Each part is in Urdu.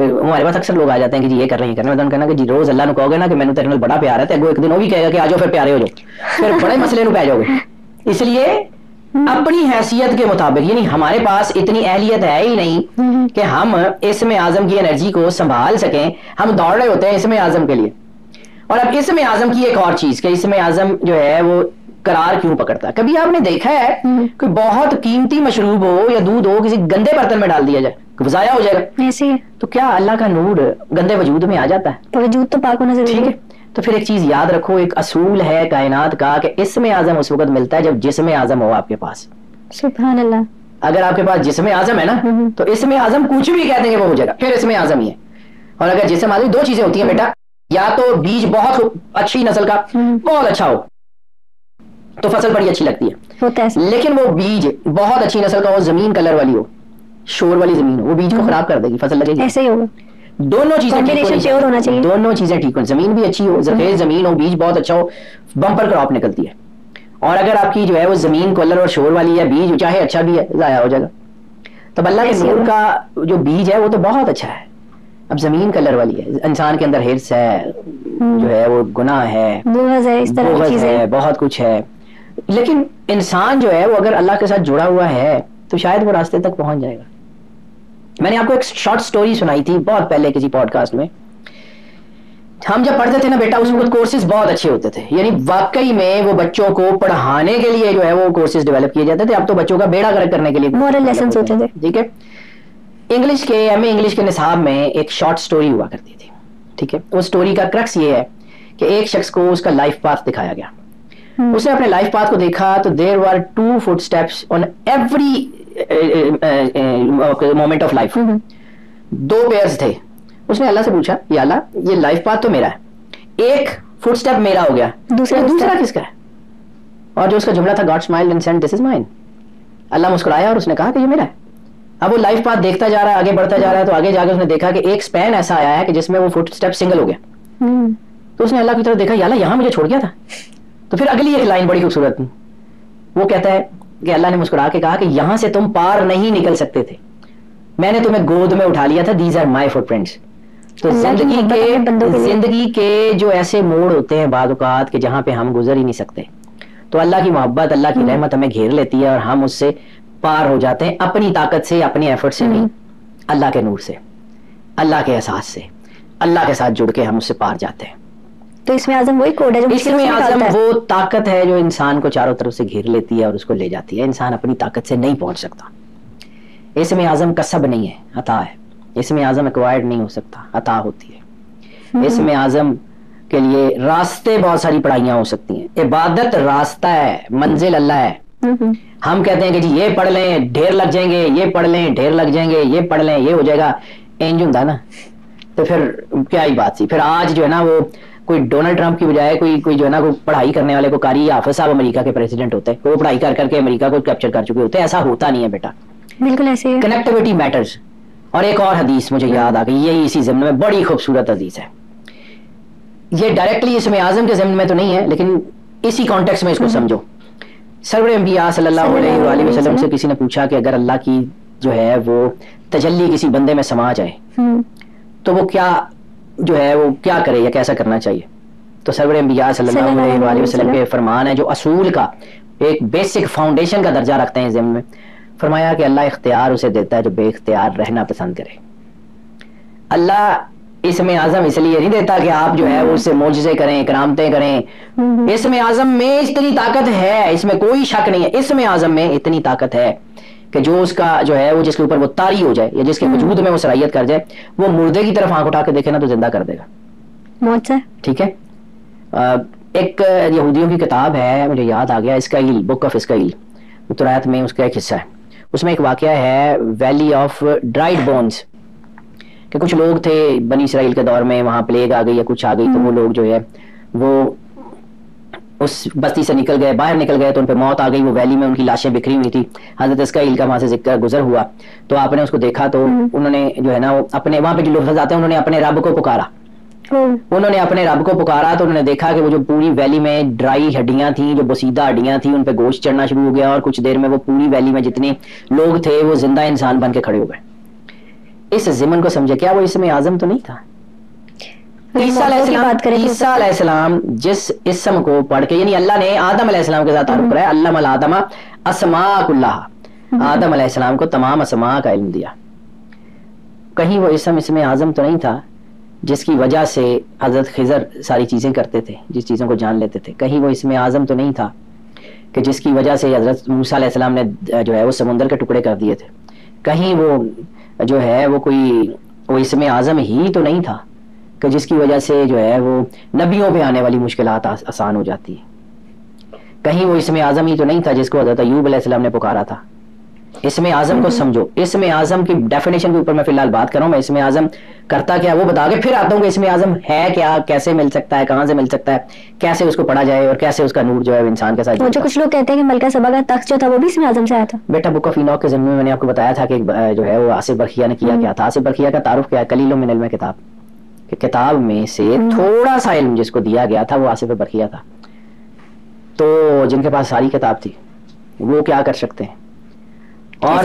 پھر ہمارے پاس اکثر لوگ آ جاتے ہیں کہ جی یہ کر رہے ہیں کرنا کہنا کہ جی روز اللہ نے کہو گے نا کہ میں نے تیرے نال بڑا پیار ہے تو ایک دن وہ بھی کہے گا کہ آ جاؤ پھر پیارے ہو جاؤ, پھر بڑے مسئلے میں پہ جاؤ گے. اس لیے اپنی حیثیت کے مطابق, یعنی ہمارے پاس اتنی اہلیت ہے ہی نہیں کہ ہم اسم اعظم کی انرجی کو سنبھال سکیں. ہم دوڑ رہے ہوتے ہیں اسم اعظم کے لیے. اور اب اسم اعظم کی ایک اور چیز کہ اسم اعظم جو ہے وہ قرار کیوں پکڑتا ہے. کبھی آپ نے دیکھا ہے کہ بہت قیمتی مشروب ہو یا دودھ ہو کسی گندے برتن میں ڈال دیا جائے, ضائع ہو جائے گا, ایسے تو کیا اللہ کا نور گندے وجود میں آ جاتا ہے؟ تو وجود تو پاک ہونا ضروری ٹھیک ہے. تو پھر ایک چیز یاد رکھو, ایک اصول ہے کائنات کا کہ اسم اعظم اس وقت ملتا ہے جب جسم اعظم ہو آپ کے پاس. سبحان اللہ. اگر آپ کے پاس جسم اعظم ہے نا تو اسم اعظم کچھ بھی کہتے ہیں کہ وہ ہو جائے گا, پھر اسم اعظم ہی ہے. اور اگر جسم اعظم, دو چیزیں ہوتی ہیں بیٹا, یا تو بیج بہت اچھی نسل کا بہت اچھا ہو تو فصل بڑی اچھی لگتی ہے, لیکن وہ بیج بہت اچھی نسل کا ہو, زمین کلر والی ہو, شور والی زمین ہو, وہ بیج کو خراب کر دے گی, فصل لگے گی. ایسے ہی ہوگا. دونوں چیزیں پیور ہونا چاہیے, دونوں چیزیں ٹھیک ہو, زمین بھی اچھی ہو, زرخیز زمین ہو, بیج بہت اچھا ہو, بمپر کراپ نکلتی ہے. اور اگر آپ کی جو ہے وہ زمین کلر اور شور والی ہے, بیج چاہے اچھا بھی ہے ضائع ہو جائے گا. تب اللہ کے نور کا جو بیج ہے وہ تو بہت اچھا ہے. اب زمین کلر والی ہے, انسان کے اندر ہرس ہے, جو ہے وہ گناہ ہے, بغض ہے, بہت کچھ ہے. لیکن انسان جو ہے وہ اگر اللہ کے ساتھ جڑا ہوا ہے تو شاید وہ راستے تک پہنچ جائے گا. میں نے آپ کو ایک شارٹ سٹوری سنائی تھی بہت پہلے کسی پوڈ کاسٹ میں. ہم جب پڑھتے تھے نا بیٹا اس وقت کورسز بہت اچھے ہوتے تھے, یعنی واقعی میں وہ بچوں کو پڑھانے کے لیے جو ہے وہ کورسز ڈیولپ کیے جاتے تھے. اب تو بچوں کا بیڑا غرق کرنے کے لیے مورل لیسنز ہوتے تھے. ٹھیک ہے. انگلش کے ایم اے انگلش کے نصاب میں ایک شارٹ سٹوری ہوا کرتی تھی. ٹھیک ہے. اس سٹوری کا کرکس یہ ہے کہ ایک شخص کو اس کا لائف پاتھ دکھایا گیا. اس نے اپنے لائف پاتھ کو دیکھا تو there were 2 footsteps on every moment of life. 2 pairs تھے. اس نے اللہ سے پوچھا, یا اللہ یہ لائف پاتھ تو میرا ہے, ایک فٹ اسٹیپ میرا ہو گیا, دوسرا کس کا ہے؟ اور جو اس کا جملہ تھا God smiled and said this is mine. Allah مسکرایا اور اس نے کہا کہ یہ میرا ہے. اب وہ لائف پاتھ دیکھتا جا رہا ہے, آگے بڑھتا جا رہا ہے, تو آگے جا کے اس نے دیکھا کہ ایک سپین ایسا آیا ہے کہ جس میں وہ فٹ اسٹیپ سنگل ہو گیا. تو اس نے اللہ کی طرف دیکھا, یا اللہ یہاں مجھے چھوڑ گیا تھا. تو پھر اگلی ایک لائن بڑی خوبصورت, وہ کہتا ہے کہ اللہ نے مسکرا کے کہا کہ یہاں سے تم پار نہیں نکل سکتے تھے, میں نے تمہیں گود میں اٹھا لیا تھا, these are my footprints. تو زندگی کے جو ایسے موڑ ہوتے ہیں بعض اوقات کہ جہاں پہ ہم گزر ہی نہیں سکتے, تو اللہ کی محبت اللہ کی رحمت ہمیں گھیر لیتی ہے اور ہم اس سے پار ہو جاتے ہیں, اپنی طاقت سے اپنی ایفرٹ سے نہیں, اللہ کے نور سے, اللہ کے احساس سے, اللہ کے ساتھ جڑ کے ہم اس سے پار جاتے ہیں. تو اس میں اعظم وہی کوڈ ہے جو اس میں اعظم وہ طاقت ہے جو انسان کو چاروں طرف سے گھیر لیتی ہے اور اس کو لے جاتی ہے. انسان اپنی طاقت سے نہیں پہنچ سکتا. اس میں اعظم کسب نہیں ہے, عطا ہے. اس میں اعظم ایکوائرڈ نہیں ہو سکتا, عطا ہوتی ہے. اس میں اعظم کے لیے راستے بہت ساری پڑھائیاں ہو سکتی ہیں. عبادت راستہ ہے, منزل اللہ ہے. ہم کہتے ہیں کہ جی یہ پڑھ لیں ڈھیر لگ جائیں گے, یہ پڑھ لیں ڈھیر لگ جائیں گے, یہ پڑھ لیں یہ ہو جائے گا. انج ہوں نا, تو پھر کیا ہی بات سی. پھر آج جو ہے نا وہ کوئی ڈونلڈ ٹرمپ کی بجائے کوئی جو ہے نا پڑھائی کرنے والے کو قاری حافظ صاحب امریکہ کے پریزیڈنٹ ہوتے ہیں, وہ پڑھائی کر کے امریکہ کو کیپچر کر چکے ہوتے ہیں. ایسا ہوتا نہیں ہے بیٹا, بالکل ایسے ہے. Connectivity matters. اور ایک اور حدیث مجھے یاد آ گئی, یہی اسی ضمن میں بڑی خوبصورت حدیث ہے. یہ ڈائریکٹلی اس میں اعظم کے ضمن میں تو نہیں ہے لیکن اسی کانٹیکس میں اس کو سمجھو. سرور انبیاء صلی اللہ علیہ وآلہ وسلم سے کسی نے پوچھا کہ اگر اللہ کی جو ہے وہ تجلی کسی بندے میں سما جائے تو وہ کیا جو ہے وہ کیا کرے یا کیسا کرنا چاہیے. تو سرور انبیاء صلی اللہ علیہ وآلہ وسلم کے فرمان ہے جو اصول کا ایک بیسک فاؤنڈیشن کا درجہ رکھتے ہیں ضمن میں. فرمایا کہ اللہ اختیار اسے دیتا ہے جو بے اختیار رہنا پسند کرے. اللہ اس میں اعظم اس لیے نہیں دیتا کہ آپ جو ہے وہ اس سے معجزے کریں, کرامتیں کریں. اس میں اعظم میں اتنی طاقت ہے, اس میں کوئی شک نہیں ہے. اس میں اعظم میں اتنی طاقت ہے کہ جو اس کا جو ہے وہ جس کے اوپر وہ طاری ہو جائے یا جس کے وجود میں وہ صلاحیت کر جائے, وہ مردے کی طرف آنکھ اٹھا کے دیکھے نا تو زندہ کر دے گا. ٹھیک ہے. ایک یہودیوں کی کتاب ہے, مجھے یاد آ گیا, اسکائیل, بک آف اسکائیل, تورات میں اس کا ایک حصہ ہے. اس میں ایک واقعہ ہے ویلی آف ڈرائیڈ بونز, کہ کچھ لوگ تھے بنی اسرائیل کے دور میں, وہاں پلیگ آ گئی یا کچھ آ گئی, تو وہ لوگ جو ہے وہ اس بستی سے نکل گئے, باہر نکل گئے, تو ان پہ موت آ گئی. وہ ویلی میں ان کی لاشیں بکھری ہوئی تھی. حضرت اسکائیل کا وہاں سے ذکر گزر ہوا تو آپ نے اس کو دیکھا, تو انہوں نے جو ہے نا وہ اپنے وہاں پہ جو لفظ آتے ہیں, انہوں نے اپنے رب کو پکارا. انہوں نے اپنے رب کو پکارا تو انہوں نے دیکھا کہ وہ جو پوری ویلی میں ڈرائی ہڈیاں تھیں, جو بسیدہ ہڈیاں تھیں, ان پہ گوشت چڑھنا شروع ہو گیا, اور کچھ دیر میں وہ پوری ویلی میں جتنے لوگ تھے وہ زندہ انسان بن کے کھڑے ہو گئے. اس ضمن کو سمجھے. کیا وہ اسم اعظم تو نہیں تھا؟ عیسیٰ علیہ السلام جس اسم کو پڑھ کے، یعنی اللہ نے آدم علیہ السلام کے ساتھ تعارف کرایا، علم الآدم اسماء کلھا، آدم علیہ السلام کو تمام اسماء کا علم دیا. کہیں وہ اسم اعظم تو نہیں تھا جس کی وجہ سے حضرت خضر ساری چیزیں کرتے تھے، جس چیزوں کو جان لیتے تھے. کہیں وہ اسم اعظم تو نہیں تھا کہ جس کی وجہ سے حضرت موسیٰ علیہ السلام نے جو ہے وہ سمندر کے ٹکڑے کر دیے تھے. کہیں وہ جو ہے وہ اسم اعظم ہی تو نہیں تھا کہ جس کی وجہ سے جو ہے وہ نبیوں پہ آنے والی مشکلات آسان ہو جاتی ہیں. کہیں وہ اسم اعظم ہی تو نہیں تھا جس کو حضرت ایوب علیہ السلام نے پکارا تھا. اسم اعظم کو سمجھو. اسم اعظم کی ڈیفینیشن کے اوپر میں فی الحال بات کر رہا ہوں. میں اسم اعظم کرتا کیا وہ بتا کے پھر آتا ہوں کہ اسم اعظم ہے کیا، کیسے مل سکتا ہے، کہاں سے مل سکتا ہے، کیسے اس کو پڑھا جائے اور کیسے اس کا نور جو ہے انسان کے ساتھ. جو کچھ لوگ کہتے ہیں کہ ملکہ سبا کا تخت جو تھا وہ بھی اسم اعظم سے آیا تھا. بیٹا بک آف اینوک کے ضمن میں نے آپ کو بتایا تھا کہ جو ہے وہ آصف برخیہ نے کیا کیا تھا. آصف برخیہ کا تعارف کیا ہے؟ قلیل من علم کتاب، کہ کتاب میں سے تھوڑا سا علم جس کو دیا گیا تھا وہ آصف برخیہ تھا. تو جن کے پاس ساری کتاب تھی وہ کیا کر سکتے ہیں؟ اور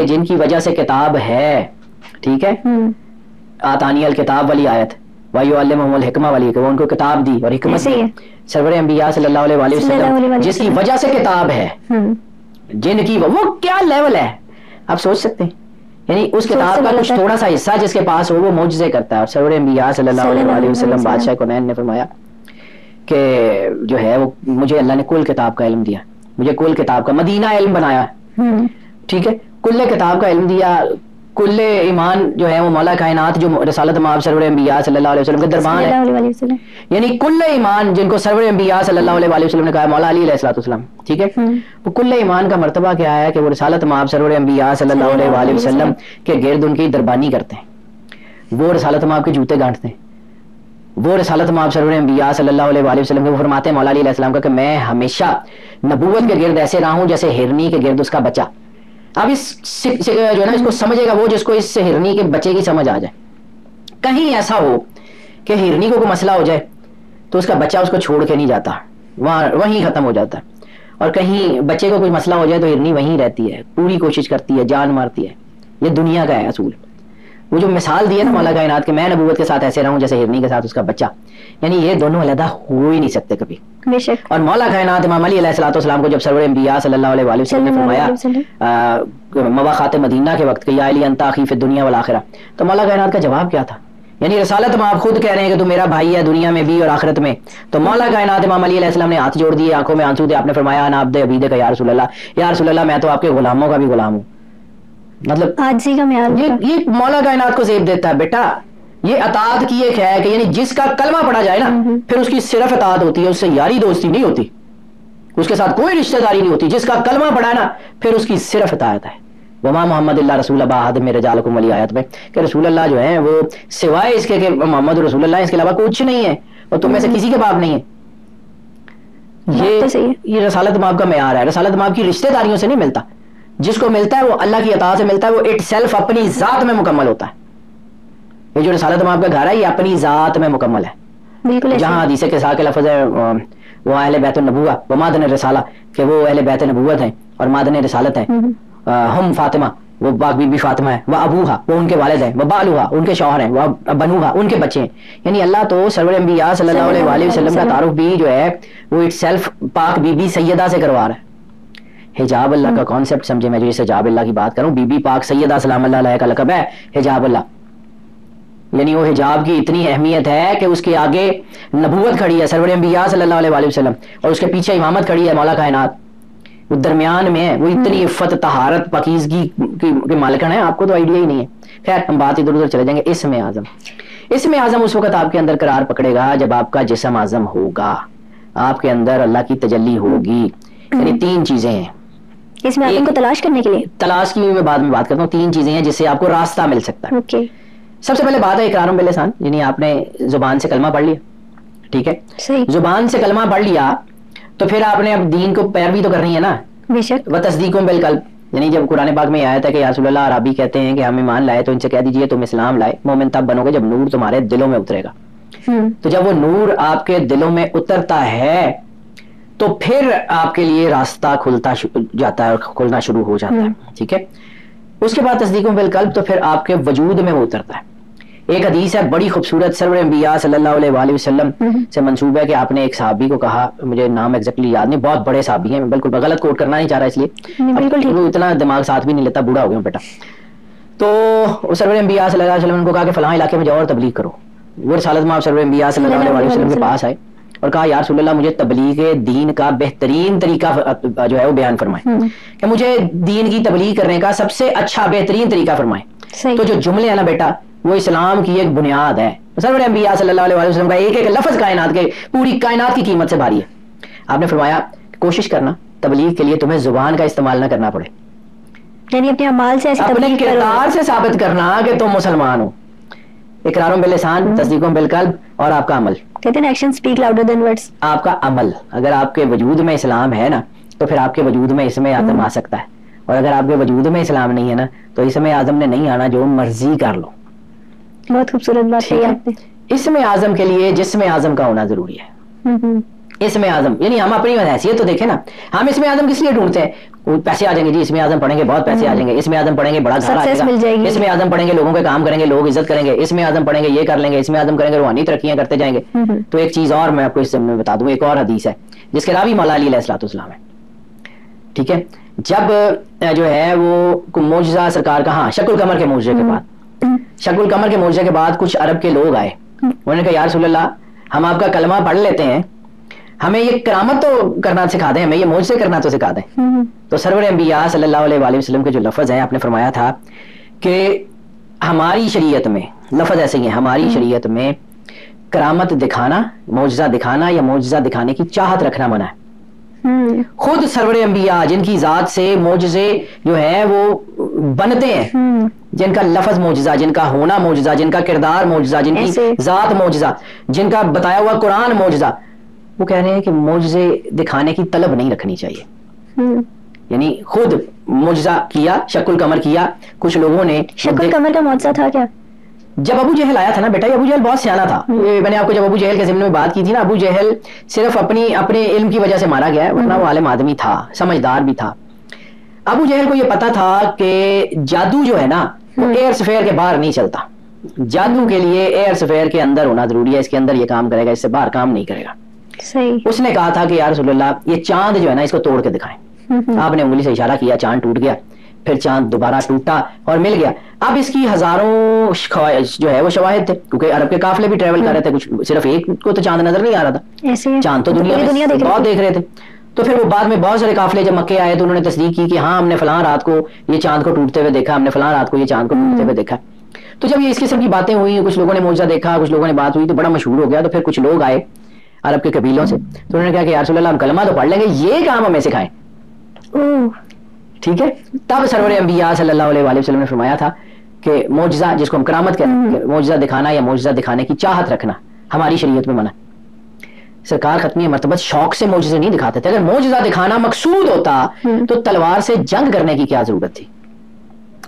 جن کی وجہ سے کتاب ہے، ٹھیک ہے، آتانی الکتاب والی آیت وَيُعَلِّمُهُمُ الْحِكْمَةَ والی، کہ وہ ان کو کتاب دی اور حکمت دی. سرور انبیاء صلی اللہ علیہ وآلہ وسلم جس کی وجہ سے کتاب ہے، جن کی وہ کیا لیول ہے آپ سوچ سکتے ہیں. یعنی اس کتاب کا کچھ تھوڑا سا حصہ جس کے پاس ہو وہ معجزے کرتا ہے. اور سرور انبیاء صلی اللہ علیہ وآلہ وسلم بادشاہ کونین نے فرمایا کہ جو ہے وہ مجھے اللہ نے کل کتاب کا علم دیا، مجھے کل کتاب کا مدینہ علم بنایا، ٹھیک ہے، کل کتاب کا علم دیا. کل ایمان جو ہے وہ مولا کائنات جو رسالت مآب سرور انبیاء صلی اللہ علیہ وسلم کے دربان ہے، یعنی کل ایمان جن کو سرور انبیاء صلی اللہ علیہ وآلہ وسلم نے کہا، مولا علی علیہ الصلوۃ والسلام، ٹھیک ہے، وہ کل ایمان کا مرتبہ کیا ہے کہ وہ رسالت مآب سرور انبیاء صلی اللہ علیہ وآلہ وسلم کے گرد ان کی دربانی کرتے ہیں، وہ رسالت مآب کے جوتے گانٹتے ہیں، وہ رسالت مآب سرور انبیاء صلی اللہ علیہ وآلہ وسلم کو فرماتے ہیں مولا علی علیہ السلام کا کہ میں ہمیشہ نبوت کے گرد ایسے رہا ہوں جیسے ہرنی کے گرد اس کا بچہ. اب اس جو ہے نا اس کو سمجھے گا وہ جس کو اس ہرنی کے بچے کی سمجھ آ جائے. کہیں ایسا ہو کہ ہرنی کو کوئی مسئلہ ہو جائے تو اس کا بچہ اس کو چھوڑ کے نہیں جاتا، وہیں ختم ہو جاتا ہے. اور کہیں بچے کو کوئی مسئلہ ہو جائے تو ہرنی وہیں رہتی ہے، پوری کوشش کرتی ہے، جان مارتی ہے. یہ دنیا کا ہے اصول. وہ جو مثال دی ہے نا مولا کائنات کہ میں نبوت کے ساتھ ایسے رہوں جیسے ہرنی کے ساتھ اس کا بچہ، یعنی یہ دونوں علیحدہ ہو ہی نہیں سکتے کبھی. اور مولا کائنات امام علی علیہ الصلوۃ والسلام کو جب سرور انبیاء صلی اللہ علیہ وآلہ وسلم نے فرمایا مواخات مدینہ کے وقت کہ یا علی انت اخی فی الدنیا والآخرہ، تو مولا کائنات کا جواب کیا تھا؟ یعنی رسالت میں آپ خود کہہ رہے ہیں کہ تو میرا بھائی ہے دنیا میں بھی اور آخرت میں. تو مولا کائنات امام علی علیہ السلام نے ہاتھ جوڑ دیے، آنکھوں میں آنسو تھے. آپ نے فرمایا انا عبد عبیدک یا رسول اللہ، یا رسول اللہ میں تو آپ کے غلاموں کا بھی غلام ہوں. مطلب عاجزی کا معیار یہ مولا کائنات کو زیب دیتا ہے. بیٹا یہ اطاعت کی ایک ہے کہ یعنی جس کا کلمہ پڑھا جائے نا پھر اس کی صرف اطاعت ہوتی ہے، اس سے یاری دوستی نہیں ہوتی، اس کے ساتھ کوئی رشتہ داری نہیں ہوتی. جس کا کلمہ پڑھا ہے نا پھر اس کی صرف اطاعت ہے. وما محمد اللہ رسول اللہ احد من رجالکم والی آیت میں کہ رسول اللہ جو ہیں وہ سوائے اس کے کہ محمد رسول اللہ اس کے علاوہ کچھ نہیں ہے اور تم میں سے کسی کے باپ نہیں ہے. یہ رسالت مآب کا معیار ہے. رسالت مآب کی رشتہ داریوں سے نہیں ملتا، جس کو ملتا ہے وہ اللہ کی اطاعت سے ملتا ہے، وہ اٹ سیلف اپنی ذات میں مکمل ہوتا ہے. یہ جو رسالت مآب کا گھر ہے یہ اپنی ذات میں مکمل ہے. بالکل جہاں حدیث کے ساتھ لفظ ہے وہ اہل بیت النبوہ و مادن الرسالہ کہ وہ اہل بیت نبوت ہیں اور مادن رسالت ہیں. ہم فاطمہ وہ پاک بی بی فاطمہ ہے، وہ ابوہا وہ ان کے والد ہیں، وہ بالوہا ان کے شوہر ہیں، وہ بنوہا ان کے بچے ہیں. یعنی اللہ تو سرور انبیاء صلی اللہ علیہ وآلہ وسلم کا تعارف بھی جو ہے وہ اٹ سیلف پاک بی بی سیدہ سے کروا رہا ہے. حجاب اللہ کا کانسیپٹ سمجھے. میں جو اس حجاب اللہ کی بات کروں، بی بی پاک سیدہ سلام اللہ علیہ کا لقب ہے حجاب اللہ. یعنی وہ حجاب کی اتنی اہمیت ہے کہ اس کے آگے نبوت کھڑی ہے سرور انبیاء صلی اللہ علیہ وآلہ وسلم اور اس کے پیچھے امامت کھڑی ہے مولا کائنات. وہ درمیان میں ہے، وہ اتنی عفت طہارت پاکیزگی کے مالکن ہے، آپ کو تو آئیڈیا ہی نہیں ہے. خیر ہم بات ادھر ادھر چلے جائیں گے. اسم اعظم، اسم اعظم اس وقت آپ کے اندر قرار پکڑے گا جب آپ کا جسم اعظم ہوگا، آپ کے اندر اللہ کی تجلی ہوگی. یعنی تین چیزیں ہیں اس میں اعظم کو تلاش کرنے کے لیے. تلاش کی میں بعد میں بات کرتا ہوں. تین چیزیں ہیں جس سے آپ کو راستہ مل سکتا ہے. سب سے پہلے بات ہے اقرار باللسان، یعنی آپ نے زبان سے کلمہ پڑھ لیا، ٹھیک ہے، زبان سے کلمہ پڑھ لیا تو پھر آپ نے اب دین کو پیروی تو کرنی ہے نا. بے شک. وتصدیق بالقلب، یعنی جب قرآن پاک میں آیا تھا کہ یا رسول اللہ عربی کہتے ہیں کہ ہم ایمان لائے تو ان سے کہہ دیجئے تم اسلام لائے. مومن تب بنو گے جب نور تمہارے دلوں میں اترے گا. تو جب وہ نور آپ کے دلوں میں اترتا ہے تو پھر آپ کے لیے راستہ کھلتا جاتا ہے اور کھلنا شروع ہو جاتا ہے. ٹھیک ہے. اس کے بعد تصدیق بالقلب تو پھر آپ کے وجود میں وہ اترتا ہے. ایک حدیث ہے بڑی خوبصورت, سرور انبیاء صلی اللہ علیہ وآلہ وسلم سے منسوب ہے کہ آپ نے ایک صحابی کو کہا, مجھے نام ایگزیکٹلی یاد نہیں, بہت بڑے صحابی ہیں, میں بالکل غلط کوٹ کرنا نہیں چاہ رہا اس لیے, وہ اتنا دماغ ساتھ بھی نہیں لیتا, بوڑھا ہو گیا بیٹا. تو سرور انبیاء صلی اللہ علیہ وسلم کو کہا کہ فلاں علاقے میں جاؤ اور تبلیغ کرو. وہ رسالت میں آپ سرور انبیاء صلی اللہ علیہ وسلم کے پاس آئے اور کہا یا رسول اللہ مجھے تبلیغ دین کا بہترین طریقہ جو ہے وہ بیان فرمائیں, کہ مجھے دین کی تبلیغ کرنے کا سب سے اچھا بہترین طریقہ فرمائیں. تو جو جملے ہیں نا بیٹا وہ اسلام کی ایک بنیاد ہے. سرور انبیاء صلی اللہ علیہ وسلم کا ایک ایک لفظ کائنات کے پوری کائنات کی قیمت سے بھاری ہے. آپ نے فرمایا کوشش کرنا تبلیغ کے لیے تمہیں زبان کا استعمال نہ کرنا پڑے, یعنی اپنے اعمال سے ایسی اپنے کردار سے ثابت کرنا کہ تم مسلمان ہو. اقرار باللسان, تصدیق بالقلب اور آپ کا عمل. کہتے ہیں action speak louder than words. آپ کا عمل, اگر آپ کے وجود میں اسلام ہے نا تو پھر آپ کے وجود میں اسم اعظم آ سکتا ہے, اور اگر آپ کے وجود میں اسلام نہیں ہے نا تو اسم اعظم نے نہیں آنا, جو مرضی کر لو. بہت خوبصورت بات کہی آپ نے. اسم اعظم کے لیے جسم اعظم کا ہونا ضروری ہے. اسم اعظم یعنی ہم اپنی حیثیت تو دیکھیں نا, ہم اسم اعظم کس لیے ڈھونڈتے ہیں؟ پیسے آ جائیں گے جی, اسم اعظم پڑھیں گے بہت پیسے آ جائیں گے, اسم اعظم پڑھیں گے بڑا گھر آ جائے گا, اسم اعظم پڑھیں گے لوگوں کے کام کریں گے, لوگ عزت کریں گے, اسم اعظم پڑھیں گے یہ کر لیں گے, اسم اعظم کریں گے روحانی ترقیاں کرتے جائیں گے. تو ایک چیز اور میں آپ کو اس میں بتا دوں, ایک اور حدیث ہے جس کے راوی مولا علی علیہ الصلوۃ والسلام ہے. ٹھیک ہے, جب جو ہے وہ معجزہ سرکار کا, ہاں شق القمر کے معجزے کے بعد, شق القمر کے معجزے کے بعد کچھ عرب کے لوگ آئے, انہوں نے کہا یا رسول اللہ ہم آپ کا کلمہ پڑھ لیتے ہیں, ہمیں یہ کرامت تو کرنا سکھا دیں, ہمیں یہ معجزے کرنا تو سکھا دیں. تو سرور انبیاء صلی اللہ علیہ وآلہ وسلم کے جو لفظ ہیں آپ نے فرمایا تھا کہ ہماری شریعت میں, لفظ ایسے ہی ہیں, ہماری شریعت میں کرامت دکھانا, معجزہ دکھانا یا معجزہ دکھانے کی چاہت رکھنا منع ہے. خود سرور انبیاء جن کی ذات سے معجزے جو ہیں وہ بنتے ہیں, جن کا لفظ معجزہ, جن کا ہونا معجزہ, جن کا کردار معجزہ, جن کی ذات معجزہ, جن کا بتایا ہوا قرآن معجزہ, وہ کہہ رہے ہیں کہ معجزے دکھانے کی طلب نہیں رکھنی چاہیے. یعنی خود معجزہ کیا, شق القمر کیا, کچھ لوگوں نے. شق القمر کا معجزہ تھا کیا؟ جب ابو جہل آیا تھا نا بیٹا, ابو جہل بہت سیانا تھا. میں نے آپ کو جب ابو جہل کے ضمن میں بات کی تھی نا, ابو جہل صرف اپنے علم کی وجہ سے مارا گیا ہے, ورنہ وہ عالم آدمی تھا, سمجھدار بھی تھا. ابو جہل کو یہ پتا تھا کہ جادو جو ہے نا وہ ایئر سفیر کے باہر نہیں چلتا. جادو کے لیے ایئر سفیر کے اندر ہونا ضروری ہے, اس کے اندر یہ کام کرے گا, اس سے باہر کام نہیں کرے گا. اس نے کہا تھا کہ یا رسول اللہ یہ چاند جو ہے نا اس کو توڑ کے دکھائیں. آپ نے انگلی سے اشارہ کیا, چاند ٹوٹ گیا, پھر چاند دوبارہ ٹوٹا اور مل گیا. اب اس کی ہزاروں جو ہے وہ شواہد تھے, کیونکہ عرب کے قافلے بھی ٹریول کر رہے تھے, کچھ صرف ایک کو تو چاند نظر نہیں آ رہا تھا, چاند تو دنیا میں بہت دیکھ رہے تھے. تو پھر وہ بعد میں بہت سارے قافلے جب مکے آئے تو انہوں نے تصدیق کی کہ ہاں ہم نے فلاں رات کو یہ چاند کو ٹوٹتے ہوئے دیکھا, ہم نے فلاں رات کو یہ چاند کو ٹوٹتے ہوئے دیکھا. تو جب یہ اس قسم کی باتیں ہوئی, کچھ لوگوں نے معجزہ دیکھا, کچھ لوگوں نے بات ہوئی, تو بڑا مشہور ہو گیا. تو پھر کچھ لوگ آئے عرب کے قبیلوں سے, تو انہوں نے کہا کہ یا رسول اللہ ہم کلمہ تو پڑھ لیں گے, یہ کام ہمیں سکھائیں. ٹھیک ہے, تب سرور انبیاء صلی اللہ علیہ وآلہ وسلم نے فرمایا تھا کہ معجزہ جس کو ہم کرامت کہتے ہیں, معجزہ دکھانا یا معجزہ دکھانے کی چاہت رکھنا ہماری شریعت میں منع. سرکار ختمی مرتبہ شوق سے معجزے نہیں دکھاتے تھے. اگر معجزہ دکھانا مقصود ہوتا تو تلوار سے جنگ کرنے کی کیا ضرورت تھی,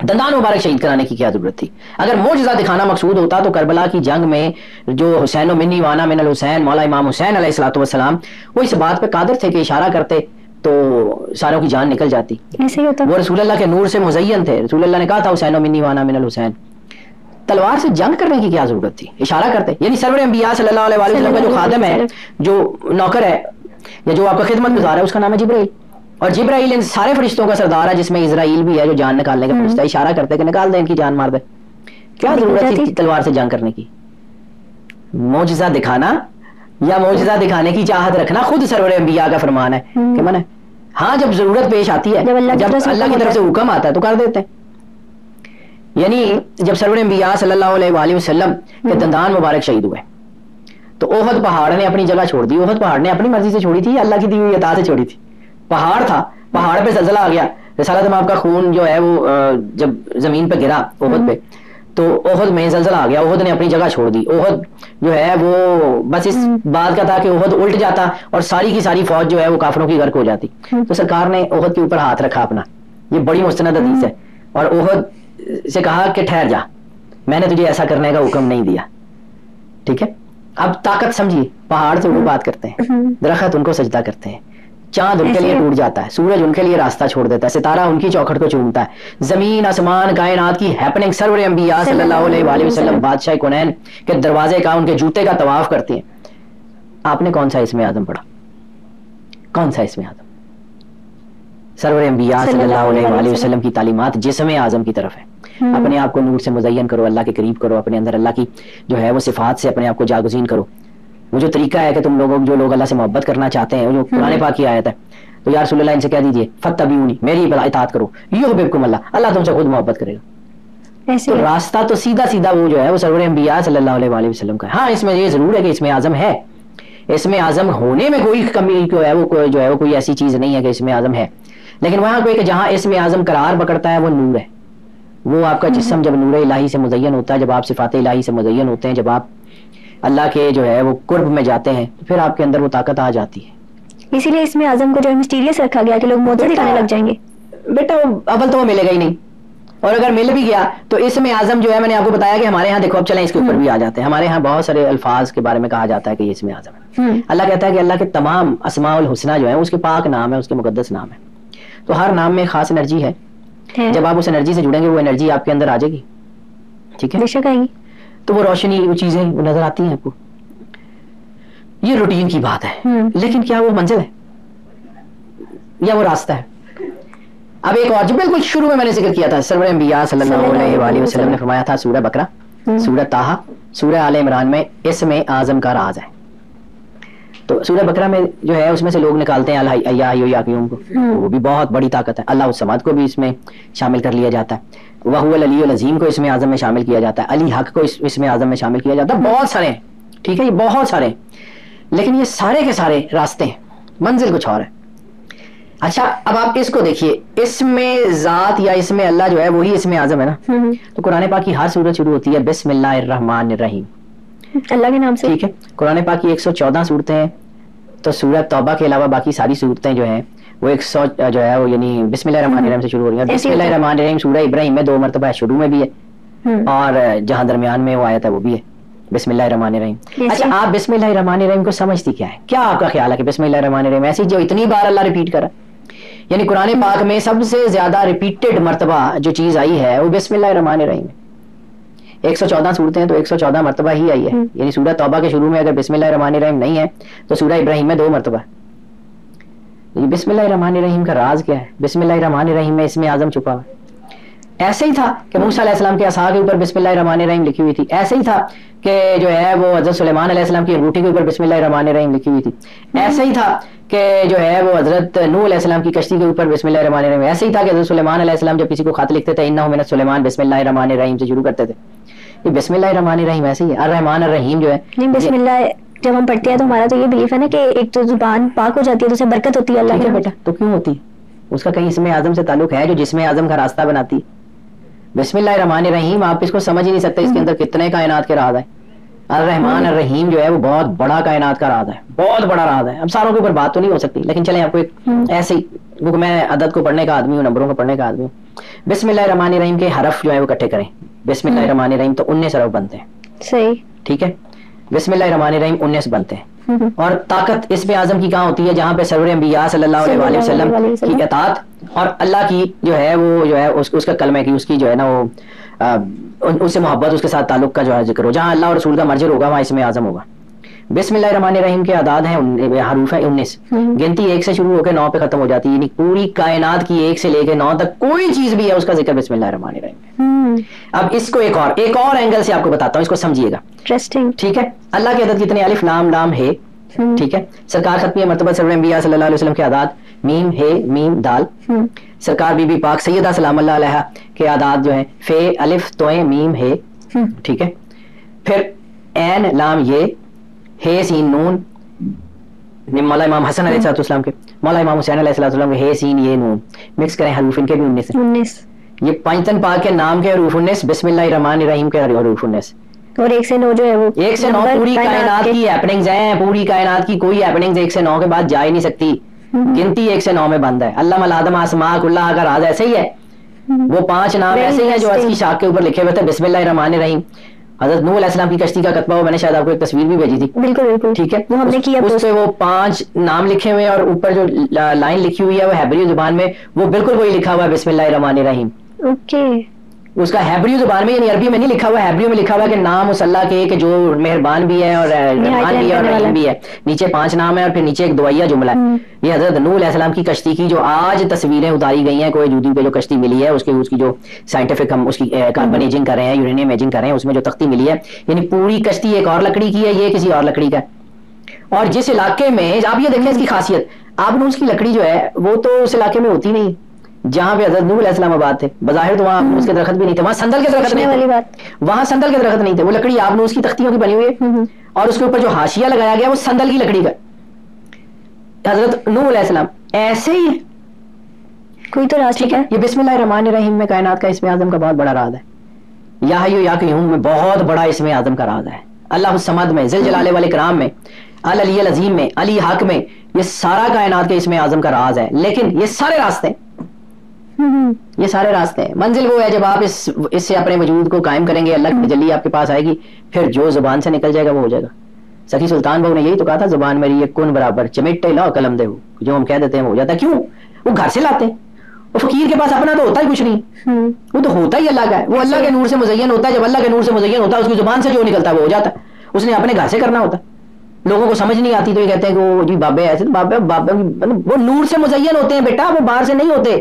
دندان مبارک شہید کرانے کی کیا ضرورت تھی. اگر معجزہ دکھانا مقصود ہوتا تو کربلا کی جنگ میں جو حسین و منی وانا من الحسین, مولا امام حسین علیہ الصلوۃ والسلام, وہ اس بات پہ قادر تھے کہ اشارہ کرتے تو ساروں کی جان نکل جاتی. ایسے ہی ہوتا. وہ رسول اللہ کے نور سے مزین تھے. رسول اللہ نے کہا تھا حسین و منی وانا من الحسین. تلوار سے جنگ کرنے کی کیا ضرورت تھی, اشارہ کرتے. یعنی سرور انبیاء صلی اللہ علیہ وآلہ وسلم کا جو خادم ہے, جو نوکر ہے یا جو آپ کا خدمت گزار ہے, اس کا نام ہے جبرائیل. اور جبرائیل ان سارے فرشتوں کا سردار ہے, جس میں اسرائیل بھی ہے جو جان نکالنے کا فرشتہ ہے. اشارہ کرتے کہ نکال دیں ان کی جان, مار دے. کیا ضرورت تھی تلوار سے جنگ کرنے کی؟ معجزہ دکھانا یا معجزہ دکھانے کی چاہت رکھنا خود سرور انبیاء کا فرمان ہے کہ منع. ہاں جب ضرورت پیش آتی ہے, جب اللہ کی طرف سے حکم آتا ہے تو کر دیتے ہیں. یعنی جب سرور انبیاء صلی اللہ علیہ وآلہ وسلم کے دندان مبارک شہید ہوئے تو احد پہاڑ نے اپنی جگہ چھوڑ دی. احد پہاڑ نے اپنی مرضی سے چھوڑی تھی, اللہ کی دی ہوئی عطا سے چھوڑی تھی. پہاڑ تھا, پہاڑ پہ زلزلہ آ گیا, رسالت میں آپ کا خون جو ہے وہ جب زمین پہ گرا احد پہ, تو احد میں زلزلہ آ گیا, احد نے اپنی جگہ چھوڑ دی. احد جو ہے وہ بس اس بات کا تھا کہ احد الٹ جاتا اور ساری کی ساری فوج جو ہے وہ کافروں کی غرق ہو جاتی. تو سرکار نے احد کے اوپر ہاتھ رکھا اپنا, یہ بڑی مستند حدیث ہے, اور احد سے کہا کہ ٹھہر جا, میں نے تجھے ایسا کرنے کا حکم نہیں دیا. ٹھیک ہے, اب طاقت سمجھیے, پہاڑ سے وہ بات کرتے ہیں, درخت ان کو سجدہ کرتے ہیں, چاند ان کے لیے ٹوٹ جاتا ہے, سورج ان کے لیے راستہ چھوڑ دیتا ہے, ستارہ ان کی چوکھٹ کو چومتا ہے, زمین آسمان کائنات کی ہیپننگ سرور انبیاء صلی اللہ علیہ وآلہ وسلم بادشاہ کونین کے دروازے کا ان کے جوتے کا طواف کرتے ہیں. آپ نے کون سا اسم اعظم پڑھا؟ کون سا اسم اعظم؟ سرور انبیاء صلی اللہ علیہ وآلہ وسلم کی تعلیمات جسم اعظم کی طرف ہے. اپنے آپ کو نور سے مزین کرو, اللہ کے قریب کرو, اپنے اندر اللہ کی جو ہے وہ صفات سے اپنے آپ کو جاگزین کرو. وہ جو طریقہ ہے کہ تم لوگوں جو لوگ اللہ سے محبت کرنا چاہتے ہیں, وہ جو قرآن پاک کی آیت ہے, تو یا رسول اللہ ان سے کہہ دیجئے فاتبعونی, میری اطاعت کرو, یحببکم اللہ, اللہ تم سے خود محبت کرے گا. تو راستہ تو سیدھا سیدھا وہ جو ہے وہ سرور انبیاء صلی اللہ علیہ وآلہ وسلم کا ہے. ہاں اس میں یہ ضرور ہے کہ اس میں اعظم ہے, اس میں اعظم ہونے میں کوئی کمی جو ہے وہ کوئی ایسی چیز نہیں ہے کہ اس میں اعظم ہے, لیکن وہاں کوئی کہ جہاں اس میں اعظم قرار پکڑتا ہے وہ نور ہے. وہ آپ کا جسم جب نور الہی سے مزین ہوتا ہے, جب آپ صفات الہی سے مزین ہوتے ہیں, جب آپ اللہ کے جو ہے وہ قرب میں جاتے ہیں, تو پھر آپ کے اندر وہ طاقت آ جاتی ہے. اسی لیے اس میں اعظم کو جو ہے مسٹیریس رکھا گیا کہ لوگ معجزے دکھانے لگ جائیں گے. بیٹا اول تو وہ ملے گا ہی نہیں, اور اگر مل بھی گیا تو اس میں اعظم جو ہے میں نے آپ کو بتایا کہ ہمارے ہاں دیکھو, اب چلیں اس کے اوپر بھی آ جاتے ہیں. ہمارے ہاں بہت سارے الفاظ کے بارے میں کہا جاتا ہے کہ یہ اس میں اعظم ہے. اللہ کہتا ہے کہ اللہ کے تمام اسماء الحسنہ جو ہیں اس کے پاک نام ہے, اس کے مقدس نام ہے. تو ہر نام میں خاص انرجی ہے. جب آپ اس انرجی سے جڑیں گے وہ انرجی آپ کے اندر آ جائے گی, ٹھیک ہے, بے شک آئے گی. تو وہ روشنی, وہ چیزیں وہ نظر آتی ہیں آپ کو. یہ روٹین کی بات ہے, لیکن کیا وہ منزل ہے یا وہ راستہ ہے؟ اب ایک اور جو بالکل شروع میں نے ذکر کیا تھا, سرور انبیاء صلی اللہ علیہ وآلہ وسلم نے فرمایا تھا سورہ بقرہ, سورہ طٰہٰ, سورہ آل عمران میں اسم اعظم کا راز ہے. تو سورہ بقرہ میں جو ہے اس میں سے لوگ نکالتے ہیں یا حی یا قیوم کو, وہ بھی بہت بڑی طاقت ہے. اللہ الصمد کو بھی اس میں شامل کر لیا جاتا ہے. وہو العلی العظیم کو اس میں اعظم میں شامل کیا جاتا ہے. علی حق کو اس میں اعظم میں شامل کیا جاتا ہے. بہت سارے ہیں, ٹھیک ہے, یہ بہت سارے ہیں, لیکن یہ سارے کے سارے راستے ہیں, منزل کچھ اور ہے. اچھا اب آپ اس کو دیکھیے, اس میں ذات یا اس میں اللہ جو ہے وہی اس میں اعظم ہے نا. تو قرآن پاک کی ہر سورت شروع ہوتی ہے بسم اللہ الرحمن الرحیم, اللہ کے نام سے, ٹھیک ہے. قرآن پاک کی 114 صورتیں ہیں, تو سورۃ توبہ کے علاوہ باقی ساری صورتیں جو ہیں وہ 100 جو ہے وہ یعنی بسم اللہ الرحمن الرحیم سے شروع ہو رہی ہیں. بسم اللہ الرحمن الرحیم سورہ ابراہیم میں 2 مرتبہ ہے, شروع میں بھی ہے اور جہاں درمیان میں وہ آیت ہے وہ بھی ہے بسم اللہ الرحمن الرحیم. اچھا آپ بسم اللہ الرحمن الرحیم کو سمجھتی کیا ہے؟ کیا آپ کا خیال ہے کہ بسم اللہ الرحمن الرحیم ایسی جو اتنی بار اللہ ریپیٹ کرا, یعنی قرآن پاک میں سب سے زیادہ ریپیٹڈ مرتبہ جو چیز آئی ہے وہ بسم اللہ الرحمن الرحیم ہے. 114 صورتیں ہیں تو 114 مرتبہ ہی آئی ہے. یعنی سورہ توبہ کے شروع میں اگر بسم اللہ الرحمن الرحیم نہیں ہے تو سورہ ابراہیم میں 2 مرتبہ. بسم اللہ الرحمن الرحیم کا راز کیا ہے؟ بسم اللہ الرحمن الرحیم میں اسم اعظم چھپا ہوا ہے. ایسے ہی تھا کہ موسیٰ علیہ السلام کے عصا کے اوپر بسم اللہ الرحمن الرحیم لکھی ہوئی تھی. ایسے ہی تھا کہ جو ہے وہ حضرت سلیمان علیہ السلام کی انگوٹھی کے اوپر بسم اللہ الرحمن الرحیم لکھی ہوئی تھی. ایسے ہی تھا کہ جو ہے وہ حضرت نوح علیہ السلام کی کشتی کے اوپر بسم اللہ الرحمن الرحیم. ایسے ہی تھا کہ حضرت سلیمان علیہ السلام جب کسی کو خط لکھتے تھے انہ من سلیمان بسم اللہ الرحمن الرحیم سے شروع کرتے تھے. یہ بسم اللہ الرحمن الرحیم ایسے ہی ہے. الرحمن الرحیم جو ہے بسم اللہ جب ہم پڑھتے ہیں تو ہمارا تو یہ بلیف ہے نا کہ ایک تو زبان پاک ہو جاتی ہے, تو اسے برکت ہوتی ہے اللہ کی. بیٹا تو کیوں ہوتی ہے؟ اس کا کہیں اسم اعظم سے تعلق ہے جو جسم اعظم کا راستہ بناتی ہے. بسم اللہ الرحمن الرحیم آپ اس کو سمجھ ہی نہیں سکتے, اس کے اندر کتنے کائنات کے راز ہیں. الرحمن الرحیم جو ہے وہ بہت بڑا کائنات کا راز ہے, بہت بڑا راز ہے. اب ساروں کے اوپر بات تو نہیں ہو سکتی, لیکن چلیں آپ کو ایک ایسے ہی, میں عدد کو پڑھنے کا آدمی ہوں, نمبروں کو پڑھنے کا آدمی ہوں. بسم اللہ الرحمن الرحیم کے حرف جو ہے وہ اکٹھے کریں. بسم اللہ الرحمن الرحیم تو 19 حرف بنتے ہیں, صحیح, ٹھیک ہے. بسم اللہ الرحمن الرحیم 19 بنتے ہیں. اور طاقت اسم اعظم کی کہاں ہوتی ہے؟ جہاں پہ سرور انبیاء صلی اللہ علیہ وآلہ وسلم کی اطاعت اور اللہ کی جو ہے وہ جو ہے اس کا کلمہ کی, اس کی جو ہے نا وہ اس سے محبت, اس کے ساتھ تعلق کا جو ہے ذکر ہو. جہاں اللہ اور رسول کا مرجر ہوگا وہاں اسم اعظم ہوگا. بسم اللہ الرحمن الرحیم کے اعداد ہیں حروف ہیں 19. گنتی 1 سے شروع ہو کے 9 پہ ختم ہو جاتی ہے. یعنی پوری کائنات کی 1 سے لے کے 9 تک کوئی چیز بھی ہے اس کا ذکر بسم اللہ الرحمن الرحیم. اب اس کو ایک اور اینگل سے آپ کو بتاتا ہوں, اس کو سمجھیے گا, ٹھیک ہے. اللہ کے عدد کتنے؟ الف لام لام ہے, ٹھیک ہے. سرکار ختمی مرتبہ سرور انبیاء صلی اللہ علیہ وسلم کے اعداد میم ہے میم دال. سرکار بی بی پاک سیدہ سلام اللہ علیہا کے اعداد جو ہیں فے الف توئے میم ہے, ٹھیک ہے. پھر عین لام یہ ہے سین نون. مولا امام حسن علیہ السلام کے, مولا امام حسین علیہ السلام کے ہے سین یہ نون. مکس کریں حروف ان کے بھی 19. یہ پنجتن پاک کے نام کے حروف 19, بسم اللہ الرحمن الرحیم کے حروف 19. اور 1 سے 9 جو ہے وہ 1 سے 9 پوری کائنات کی ہیپننگز ہیں. پوری کائنات کی کوئی ہیپننگز 1 سے 9 کے بعد جا ہی نہیں سکتی. گنتی 1 سے 9 میں بند ہے. علم الآدم اسماء کلھا کا راز ایسے ہی ہے. وہ 5 نام ایسے ہی ہیں جو عرش کی شاخ کے اوپر لکھے ہوئے تھے بسم اللہ الرحمن الرحیم. حضرت نوح علیہ السلام کی کشتی کا کتبہ, میں نے شاید آپ کو ایک تصویر بھی بھیجی تھی. بالکل بالکل ٹھیک ہے, وہ ہم نے کیا. اس پہ وہ 5 نام لکھے ہوئے ہیں اور اوپر جو لائن لکھی ہوئی ہے وہ ہیبریو زبان میں, وہ بالکل وہی لکھا ہوا ہے بسم اللہ الرحمن الرحیم. اوکے, اس کا ہیبریو زبان میں یعنی عربی میں نہیں لکھا ہوا, ہیبریو میں لکھا ہوا ہے کہ نام اس اللہ کے کہ جو مہربان بھی ہے اور رحمان بھی ہے اور رحیم بھی ہے. نیچے 5 نام ہے اور پھر نیچے ایک دعائیہ جملہ ہے. یہ حضرت نوح علیہ السلام کی کشتی کی جو آج تصویریں اتاری گئی ہیں کوئی یوٹیوب پہ جو کشتی ملی ہے اس کی جو سائنٹیفک ہم اس کی کاربن ایجنگ کر رہے ہیں, یورینیم ایجنگ کر رہے ہیں, اس میں جو تختی ملی ہے یعنی پوری کشتی ایک اور لکڑی کی ہے, یہ کسی اور لکڑی کا ہے. اور جس علاقے میں آپ یہ دیکھیں اس کی خاصیت, آپ نے اس کی لکڑی جو ہے وہ تو اس علاقے میں ہوتی نہیں جہاں پہ حضرت نوح علیہ السلام آباد تھے. بظاہر تو وہاں اس کے درخت بھی نہیں تھے, وہاں سندل کے درخت نہیں تھے, وہاں سندل کے درخت نہیں تھے. وہ لکڑی آپ نے اس کی تختیوں کی بنی ہوئی ہے اور اس کے اوپر جو حاشیہ لگایا گیا وہ سندل کی لکڑی کا. حضرت نوح علیہ السلام ایسے ہی کوئی تو راز ہے. یہ بسم اللہ الرحمن الرحیم میں کائنات کا اسم اعظم کا بہت بڑا راز ہے. یا حی یا قیوم میں بہت بڑا اسم اعظم کا راز ہے. اللہ الصمد میں, ذل جلالہ والاکرام میں, العلی العظیم میں, علی حق میں, یہ سارا کائنات کے اسم اعظم کا راز ہے. لیکن یہ سارے راستے ہیں, منزل وہ ہے جب آپ اس سے اپنے وجود کو قائم کریں گے, اللہ کی تجلی آپ کے پاس آئے گی, پھر جو زبان سے نکل جائے گا وہ ہو جائے گا. سخی سلطان بہو نے یہی تو کہا تھا, زبان میری یہ کن برابر چمٹے لا قلم دے, جو ہم کہہ دیتے ہیں وہ ہو جاتا ہے. کیوں؟ وہ گھر سے لاتے ہیں. وہ فقیر کے پاس اپنا تو ہوتا ہی کچھ نہیں, وہ تو ہوتا ہی اللہ کا ہے. وہ اللہ کے نور سے مزین ہوتا ہے, جب اللہ کے نور سے مزین ہوتا ہے اس کی زبان سے جو نکلتا ہے وہ ہو جاتا ہے. اس نے اپنے گھر سے کرنا ہوتا. لوگوں کو سمجھ نہیں آتی تو یہ کہتے ہیں کہ وہ جی بابے ایسے, بابے وہ نور سے مزین ہوتے ہیں بیٹا, وہ باہر سے نہیں ہوتے.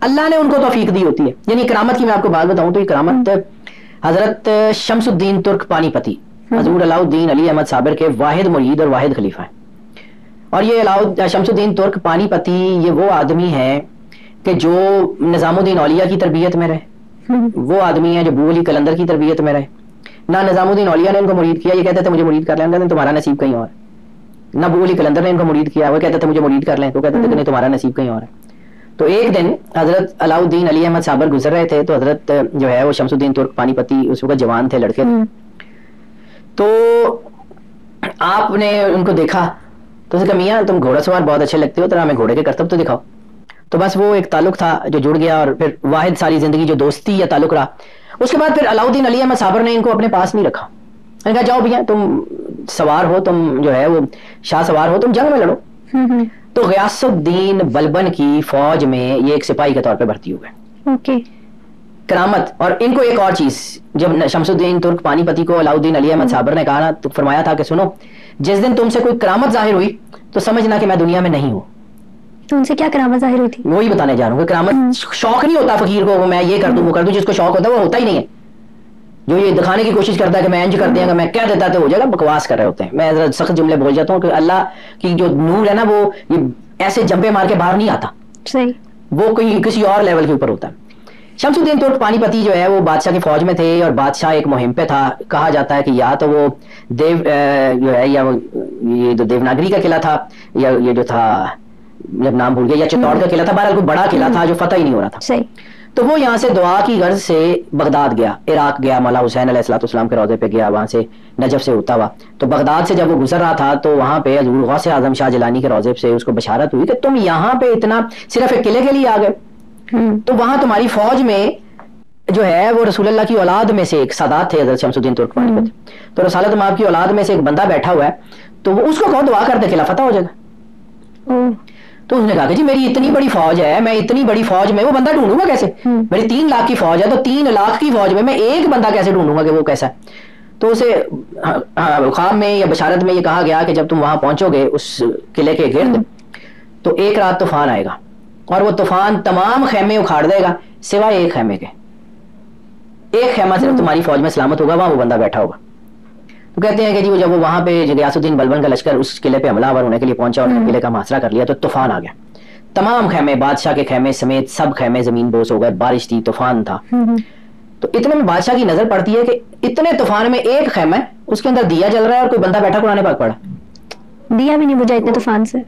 اللہ نے ان کو توفیق دی ہوتی ہے. یعنی کرامت کی میں آپ کو بات بتاؤں تو یہ کرامت حضرت شمس الدین ترک پانی پتی حضور علاؤ الدین علی احمد صابر کے واحد مرید اور واحد خلیفہ ہیں. اور یہ شمس الدین ترک پانی پتی یہ وہ آدمی ہے کہ جو نظام الدین اولیاء کی تربیت میں رہے, وہ آدمی ہے جو ابو علی قلندر کی تربیت میں رہے. نہ نظام الدین اولیاء نے ان کو مرید کیا, یہ کہتے تھے مجھے مرید کر لیں, کہتے تمہارا نصیب کہیں اور. نہ ابو علی قلندر نے ان کو مرید کیا, وہ کہتے تھے مجھے مرید کر لیں, تو کہتے تھے کہ نہیں تمہارا نصیب کہیں اور ہے. تو ایک دن حضرت علاؤ الدین علی احمد صابر گزر رہے تھے, تو حضرت جو ہے وہ شمس الدین ترک پانی پتی اس وقت جوان تھے, لڑکے تھے. تو آپ نے ان کو دیکھا تو کہا میاں تم گھوڑا سوار بہت اچھے لگتے ہو, تو ہمیں گھوڑے کے کرتب تو دکھاؤ. تو بس وہ ایک تعلق تھا جو جڑ گیا, اور پھر واحد ساری زندگی جو دوستی یا تعلق رہا. اس کے بعد پھر علاؤ الدین علی احمد صابر نے ان کو اپنے پاس نہیں رکھا. انہوں نے کہا جاؤ بھیا تم سوار ہو, تم جو ہے وہ شاہ سوار ہو, تم جنگ میں لڑو. تو غیاث الدین بلبن کی فوج میں یہ ایک سپاہی کے طور پہ بھرتی ہوئے. کرامت. اور ان کو ایک اور چیز, جب شمس الدین ترک پانی پتی کو علاؤ الدین علی احمد صابر نے کہا نا, تو فرمایا تھا کہ سنو, جس دن تم سے کوئی کرامت ظاہر ہوئی تو سمجھنا کہ میں دنیا میں نہیں ہوں. تو ان سے کیا کرامت ظاہر ہوئی تھی؟ وہی بتانے جا رہا ہوں کہ کرامت شوق نہیں ہوتا فقیر کو, میں یہ کر دوں وہ کر دوں. جس کو شوق ہوتا ہے وہ ہوتا ہی نہیں ہے. جو یہ دکھانے کی کوشش کرتا ہے کہ میں انج کر دیا گا, میں کہہ دیتا تو ہو جائے گا, بکواس کر رہے ہوتے ہیں. میں ذرا سخت جملے بول جاتا ہوں کہ اللہ کی جو نور ہے نا وہ یہ ایسے جمپے مار کے باہر نہیں آتا, صحیح, وہ کوئی کسی اور لیول کے اوپر ہوتا ہے. شمس الدین ترک پانی پتی جو ہے وہ بادشاہ کی فوج میں تھے, اور بادشاہ ایک مہم پہ تھا. کہا جاتا ہے کہ یا تو وہ دیو جو ہے, یا یہ جو دیوناگری کا قلعہ تھا, یا یہ جو تھا جب نام بھول گیا, یا چتور کا قلعہ تھا, بہرحال کوئی بڑا قلعہ تھا جو فتح ہی نہیں ہو رہا تھا. صحیح. تو وہ یہاں سے دعا کی غرض سے بغداد گیا, عراق گیا, مولا حسین علیہ السلام کے روضے پہ گیا, وہاں سے نجف سے ہوتا ہوا. تو بغداد سے جب وہ گزر رہا تھا تو وہاں پہ حضور غوث اعظم شاہ جیلانی کے روضے سے اس کو بشارت ہوئی کہ تم یہاں پہ اتنا صرف ایک قلعے کے لیے آ گئے, تو وہاں تمہاری فوج میں جو ہے وہ رسول اللہ کی اولاد میں سے ایک سادات تھے حضرت شمس الدین ترک پانی پتی. تو رسالت مآب کی اولاد میں سے ایک بندہ بیٹھا ہوا ہے, تو وہ اس کو کہو دعا کر دے قلعہ فتح ہو جائے گا. تو اس نے کہا کہ جی میری اتنی بڑی فوج ہے, میں اتنی بڑی فوج میں وہ بندہ ڈھونڈوں گا کیسے؟ میری 3 لاکھ کی فوج ہے, تو 3 لاکھ کی فوج میں ایک بندہ کیسے ڈھونڈوں گا کہ وہ کیسا ہے؟ تو اسے خواب میں یا بشارت میں یہ کہا گیا کہ جب تم وہاں پہنچو گے اس قلعے کے گرد, تو ایک رات طوفان آئے گا, اور وہ طوفان تمام خیمے اکھاڑ دے گا سوائے ایک خیمے کے. ایک خیمہ صرف تمہاری فوج میں سلامت ہوگا, وہاں وہ بندہ بیٹھا ہوگا. تو کہتے ہیں کہ جی وہ جب وہ وہاں پہ غیاث الدین بلبن کا لشکر اس قلعے پہ حملہ آور ہونے کے لیے پہنچا اور قلعے کا محاصرہ کر لیا, تو طوفان آ گیا. تمام خیمے, بادشاہ کے خیمے سمیت سب خیمے زمین بوس ہو گئے. بارش تھی, طوفان تھا. تو اتنے میں بادشاہ کی نظر پڑتی ہے کہ اتنے طوفان میں ایک خیمہ ہے, اس کے اندر دیا جل رہا ہے اور کوئی بندہ بیٹھا قرآن پاک پڑھا. دیا بھی نہیں بجھا اتنے طوفان سے.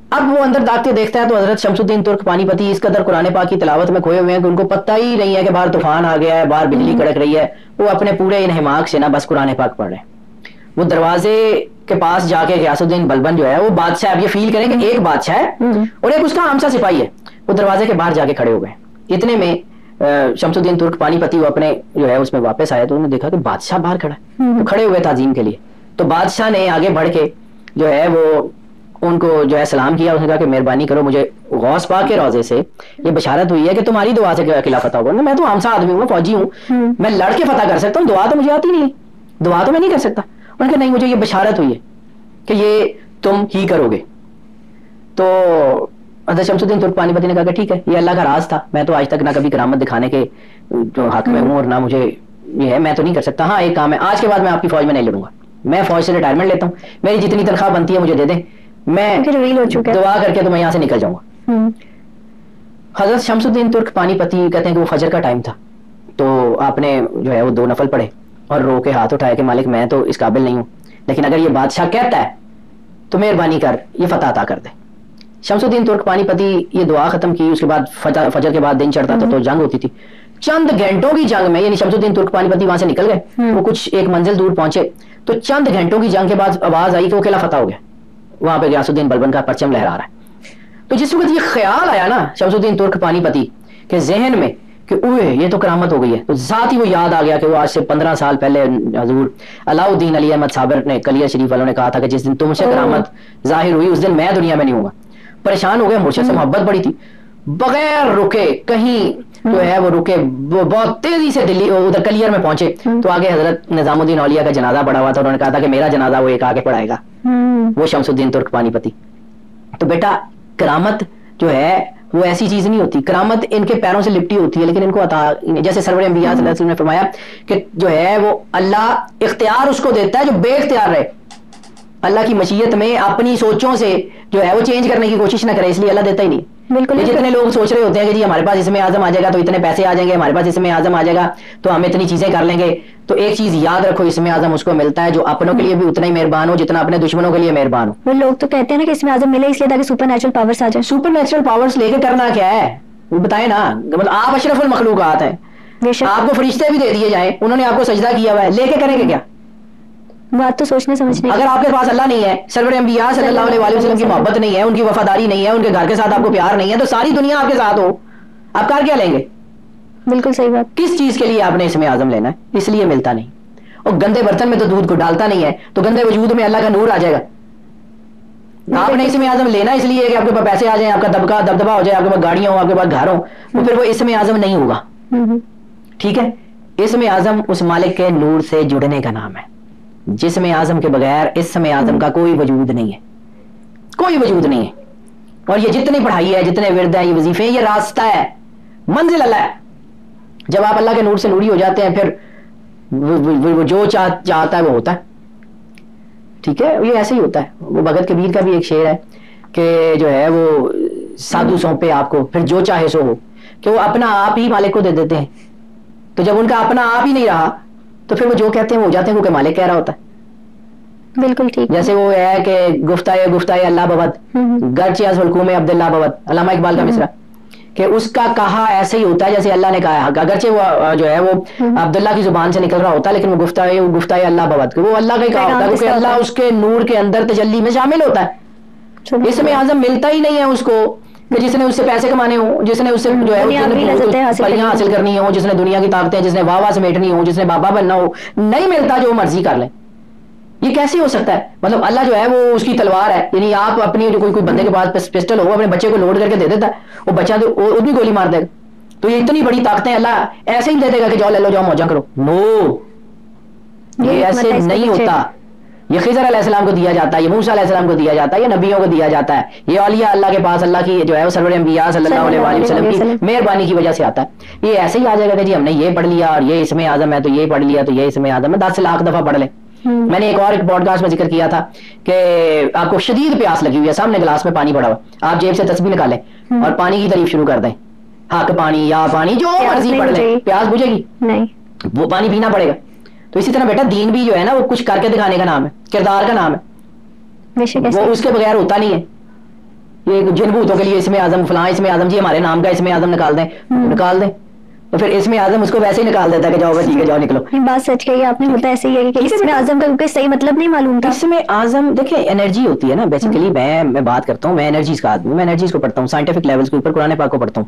اب وہ اندر داخ کے دیکھتا ہے تو حضرت شمس الدین ترک پانی پتی اس قدر قرآن پاک کی تلاوت میں کھوئے ہوئے ہیں کہ ان کو پتہ ہی نہیں ہے کہ باہر طوفان آ گیا ہے, باہر بجلی کڑک رہی ہے. وہ اپنے پورے انہماک سے نا بس قرآن پاک پڑھ رہے ہیں. وہ دروازے کے پاس جا کے غیاث الدین بلبن جو ہے وہ بادشاہ, اب یہ فیل کریں کہ ایک بادشاہ ہے اور ایک اس کا عام سا سپاہی ہے, وہ دروازے کے باہر جا کے کھڑے ہو گئے. اتنے میں شمس الدین ترک پانی پتی وہ اپنے جو ہے اس میں واپس آیا تو انہوں نے دیکھا کہ بادشاہ باہر کھڑا ہے، تو کھڑے ہوئے تعظیم کے لیے. تو بادشاہ نے آگے بڑھ کے جو ہے وہ ان کو جو ہے سلام کیا. اس نے کہا کہ مہربانی کرو مجھے غوث پاک کے روضے سے یہ بشارت ہوئی ہے کہ تمہاری دعا سے قلعہ فتح ہوگا. میں تو عام سا آدمی ہوں، فوجی ہوں، میں لڑ کے فتح کر سکتا ہوں، دعا تو مجھے آتی نہیں، دعا تو میں نہیں کر سکتا. انہوں نے کہا نہیں، مجھے یہ بشارت ہوئی ہے کہ یہ تم ہی کرو گے. تو حضرت شمس الدین ترک پانی پتی نے کہا کہ ٹھیک ہے، یہ اللہ کا راز تھا، میں تو آج تک نہ کبھی کرامت دکھانے کے جو حق میں ہوں اور نہ مجھے یہ ہے، میں تو نہیں کر سکتا. ہاں ایک کام ہے، آج کے بعد میں آپ کی فوج میں نہیں لڑوں گا، میں فوج سے ریٹائرمنٹ لیتا ہوں، میری جتنی تنخواہ بنتی ہے مجھے دے دیں، میں دعا کر کے تو میں یہاں سے نکل جاؤں گا. حضرت شمس الدین ترک پانی پتی کہتے ہیں کہ وہ فجر کا ٹائم تھا، تو آپ نے جو ہے وہ 2 نفل پڑھے اور رو کے ہاتھ اٹھائے کہ مالک میں تو اس قابل نہیں ہوں، لیکن اگر یہ بادشاہ کہتا ہے تو مہربانی کر یہ فتح عطا کر دے. شمس الدین ترک پانی پتی یہ دعا ختم کی. اس کے بعد فجر کے بعد دن چڑھتا تھا تو جنگ ہوتی تھی. چند گھنٹوں کی جنگ میں، یعنی شمس الدین ترک پانی پتی وہاں سے نکل گئے، وہ کچھ ایک منزل دور پہنچے تو چند گھنٹوں کی جنگ کے بعد آواز آئی کہ وہ قلعہ فتح ہو گیا. وہاں پہ غیاث الدین بلبن کا پرچم لہرا رہا ہے. تو جس وقت یہ خیال آیا نا شمس الدین ترک پانی پتی کے ذہن میں کہ اوہ یہ تو کرامت ہو گئی ہے، تو ذات ہی وہ یاد آ گیا کہ وہ آج سے 15 سال پہلے حضور علاؤ الدین علی احمد صابر نے کلیہ شریف والوں نے کہا تھا کہ جس دن تم سے کرامت ظاہر ہوئی اس دن میں دنیا میں نہیں ہوں گا. پریشان ہو گئے، مرشد سے محبت بڑی تھی، بغیر رکے کہیں جو ہے وہ رکے، وہ بہت تیزی سے دلی ادھر کلیئر میں پہنچے تو آگے حضرت نظام الدین اولیاء کا جنازہ پڑا ہوا تھا. انہوں نے کہا تھا کہ میرا جنازہ وہ ایک آگے پڑھائے گا، وہ شمس الدین ترک پانی پتی. تو بیٹا کرامت جو ہے وہ ایسی چیز نہیں ہوتی، کرامت ان کے پیروں سے لپٹی ہوتی ہے لیکن ان کو عطا، جیسے سرور انبیاء صلی اللہ علیہ وسلم نے فرمایا کہ جو ہے وہ اللہ اختیار اس کو دیتا ہے جو بے اختیار رہے. اللہ کی مشیت میں اپنی سوچوں سے جو ہے وہ چینج کرنے کی کوشش نہ کرے، اس لیے اللہ دیتا ہی نہیں. بالکل. جتنے لوگ سوچ رہے ہوتے ہیں کہ جی ہمارے پاس اسم اعظم آ جائے گا تو اتنے پیسے آ جائیں گے، ہمارے پاس اسم اعظم آ جائے گا تو ہم اتنی چیزیں کر لیں گے، تو ایک چیز یاد رکھو، اسم اعظم اس کو ملتا ہے جو اپنوں کے لیے بھی اتنا ہی مہربان ہو جتنا اپنے دشمنوں کے لیے مہربان ہو. وہ لوگ تو کہتے ہیں نا کہ اسم اعظم ملے اس لیے تاکہ سپر نیچرل پاورز آ جائیں. سپر نیچرل پاورز لے کے کرنا کیا ہے وہ بتائیں نا. مطلب آپ اشرف المخلوقات ہیں، آپ کو فرشتے بھی دے دیے جائیں، انہوں نے آپ کو سجدہ کیا ہوا ہے، لے کے کریں گے کیا؟ بات تو سوچنے سمجھنے. اگر آپ کے پاس اللہ نہیں ہے، سرور انبیاء صلی اللہ علیہ وسلم کی محبت نہیں ہے، ان کی وفاداری نہیں ہے، ان کے گھر کے ساتھ آپ کو پیار نہیں ہے، تو ساری دنیا آپ کے ساتھ ہو، آپ کر کیا لیں گے؟ بالکل صحیح بات. کس چیز کے لیے آپ نے اسم اعظم لینا ہے؟ اس لیے ملتا نہیں. اور گندے برتن میں تو دودھ کو ڈالتا نہیں ہے، تو گندے وجود میں اللہ کا نور آ جائے گا. آپ نے اسم اعظم لینا اس لیے کہ آپ کے پاس پیسے آ جائیں، آپ کا دبدبہ ہو جائے، آپ کے پاس گاڑیاں ہوں، آپ کے پاس گھر ہوں، تو پھر وہ اسم اعظم نہیں ہوگا. ٹھیک ہے، اسم اعظم اس مالک کے نور سے جڑنے کا نام ہے. جسم اعظم کے بغیر اسم اعظم کا کوئی وجود نہیں ہے، کوئی وجود نہیں ہے. اور یہ جتنی پڑھائی ہے، جتنے ورد ہیں، یہ وظیفے ہیں، یہ راستہ ہے، منزل اللہ ہے. جب آپ اللہ کے نور سے نوری ہو جاتے ہیں پھر وہ جو چاہتا ہے وہ ہوتا ہے. ٹھیک ہے، یہ ایسے ہی ہوتا ہے. وہ بھگت کبیر کا بھی ایک شعر ہے کہ جو ہے وہ سادھو سونپے آپ کو پھر جو چاہے سو ہو، کہ وہ اپنا آپ ہی مالک کو دے دیتے ہیں. تو جب ان کا اپنا آپ ہی نہیں رہا تو پھر وہ جو کہتے ہیں وہ ہو جاتے ہیں، وہ کہ مالک کہہ رہا ہوتا ہے. بالکل ٹھیک. جیسے وہ ہے کہ گفتہ اللہ ببد گرچہ از حلقوم عبداللہ ببد، علامہ اقبال کا مصرع، کہ اس کا کہا ایسے ہی ہوتا ہے جیسے اللہ نے کہا ہے، اگرچہ وہ جو ہے وہ عبداللہ کی زبان سے نکل رہا ہوتا ہے لیکن وہ گفتہ اللہ ببد، کہ وہ اللہ کا ہی کہا ہوتا ہے کیونکہ اللہ اس کے نور کے اندر تجلی میں شامل ہوتا ہے. اس میں اعظم ملتا ہی نہیں ہے اس کو کہ جس نے اس سے پیسے کمانے ہوں، جس نے اس سے جو ہے پریاں حاصل کرنی ہوں، جس نے دنیا کی طاقتیں، جس نے واہ سمیٹنی ہوں، جس نے بابا بننا ہو، نہیں ملتا جو مرضی کر لیں. یہ کیسے ہو سکتا ہے؟ مطلب اللہ جو ہے وہ اس کی تلوار ہے، یعنی آپ اپنی جو کوئی بندے کے پاس پسٹل ہو، اپنے بچے کو لوڈ کر کے دے دیتا ہے، وہ بچہ تو وہ بھی گولی مار دے گا. تو یہ اتنی بڑی طاقتیں اللہ ایسے ہی دے دے گا کہ جاؤ لے لو، جاؤ موجہ کرو. نو، یہ ایسے نہیں ہوتا. یہ خضر علیہ السلام کو دیا جاتا ہے، یہ موسیٰ علیہ السلام کو دیا جاتا ہے، یہ نبیوں کو دیا جاتا ہے. یہ اولیاء اللہ کے پاس اللہ کی جو ہے وہ سرور انبیاء صلی اللہ علیہ وسلم کی مہربانی کی وجہ سے آتا ہے. یہ ایسے ہی آ جائے گا کہ جی ہم نے یہ پڑھ لیا اور یہ اسم اعظم ہے تو یہ پڑھ لیا تو یہ اسم اعظم ہے، 10 لاکھ دفعہ پڑھ لیں. میں نے ایک پوڈ کاسٹ میں ذکر کیا تھا کہ آپ کو شدید پیاس لگی ہوئی ہے، سامنے گلاس میں پانی پڑا ہوا، آپ جیب سے تسبیح نکالیں اور پانی کی تعریف شروع کر دیں، حق پانی یا پانی جو مرضی پڑھ لیں، پیاس بجھے گی نہیں، وہ پانی پینا پڑے گا. تو اسی طرح بیٹا دین بھی جو ہے نا وہ کچھ کر کے دکھانے کا نام ہے، کردار کا نام ہے، وہ اس کے بغیر ہوتا نہیں ہے. یہ جن بھوتوں کے لیے اسم اعظم فلاں اسم اعظم، جی ہمارے نام کا اسم اعظم نکال دیں، نکال دیں، تو پھر اسم اعظم اس کو ویسے ہی نکال دیتا ہے کہ جاؤ ٹھیک ہے جاؤ نکلو. بات سچ کہی آپ نے، ہوتا ایسے ہی ہے کہ اسم اعظم کا کوئی صحیح مطلب نہیں معلوم تھا. اسم اعظم دیکھیں انرجی ہوتی ہے نا بیسیکلی. میں بات کرتا ہوں، میں انرجیز کا آدمی، میں انرجیز کو پڑھتا ہوں، سائنٹیفک لیولز کے اوپر قرآن پاک کو پڑھتا ہوں.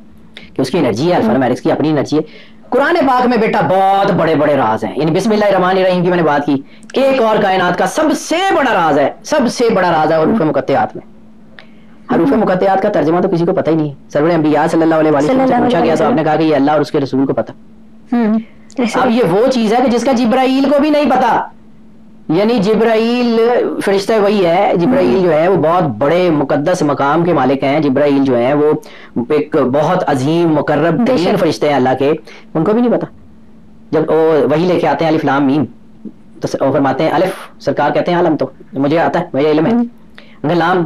کہ اس کی انرجی ہے, الفا نومیرکس کی اپنی انرجی ہے. قرآن پاک میں بیٹا بہت بڑے بڑے راز ہیں, یعنی بسم اللہ الرحمن الرحیم کی میں نے بات کی, ایک اور کائنات کا سب سے بڑا راز ہے, سب سے بڑا راز ہے حروف مقطعات میں. حروف مقطعات کا ترجمہ تو کسی کو پتہ ہی نہیں ہے. سرور انبیاء صلی اللہ علیہ وسلم سے پوچھا گیا تو آپ نے کہا کہ یہ اللہ اور اس کے رسول کو پتہ. اب یہ وہ چیز ہے کہ جس کا جبرائیل کو بھی نہیں پتا, یعنی جبرائیل فرشتہ وہی ہے, جبرائیل جو ہے وہ بہت بڑے مقدس مقام کے مالک ہیں. جبرائیل جو ہے وہ ایک بہت عظیم مقرب ترین فرشتے ہیں اللہ کے, ان کو بھی نہیں پتا. جب وہی لے کے آتے ہیں الف لام میم تو فرماتے ہیں الف, سرکار کہتے ہیں عالم تو مجھے آتا ہے, مجھے علم ہے, لام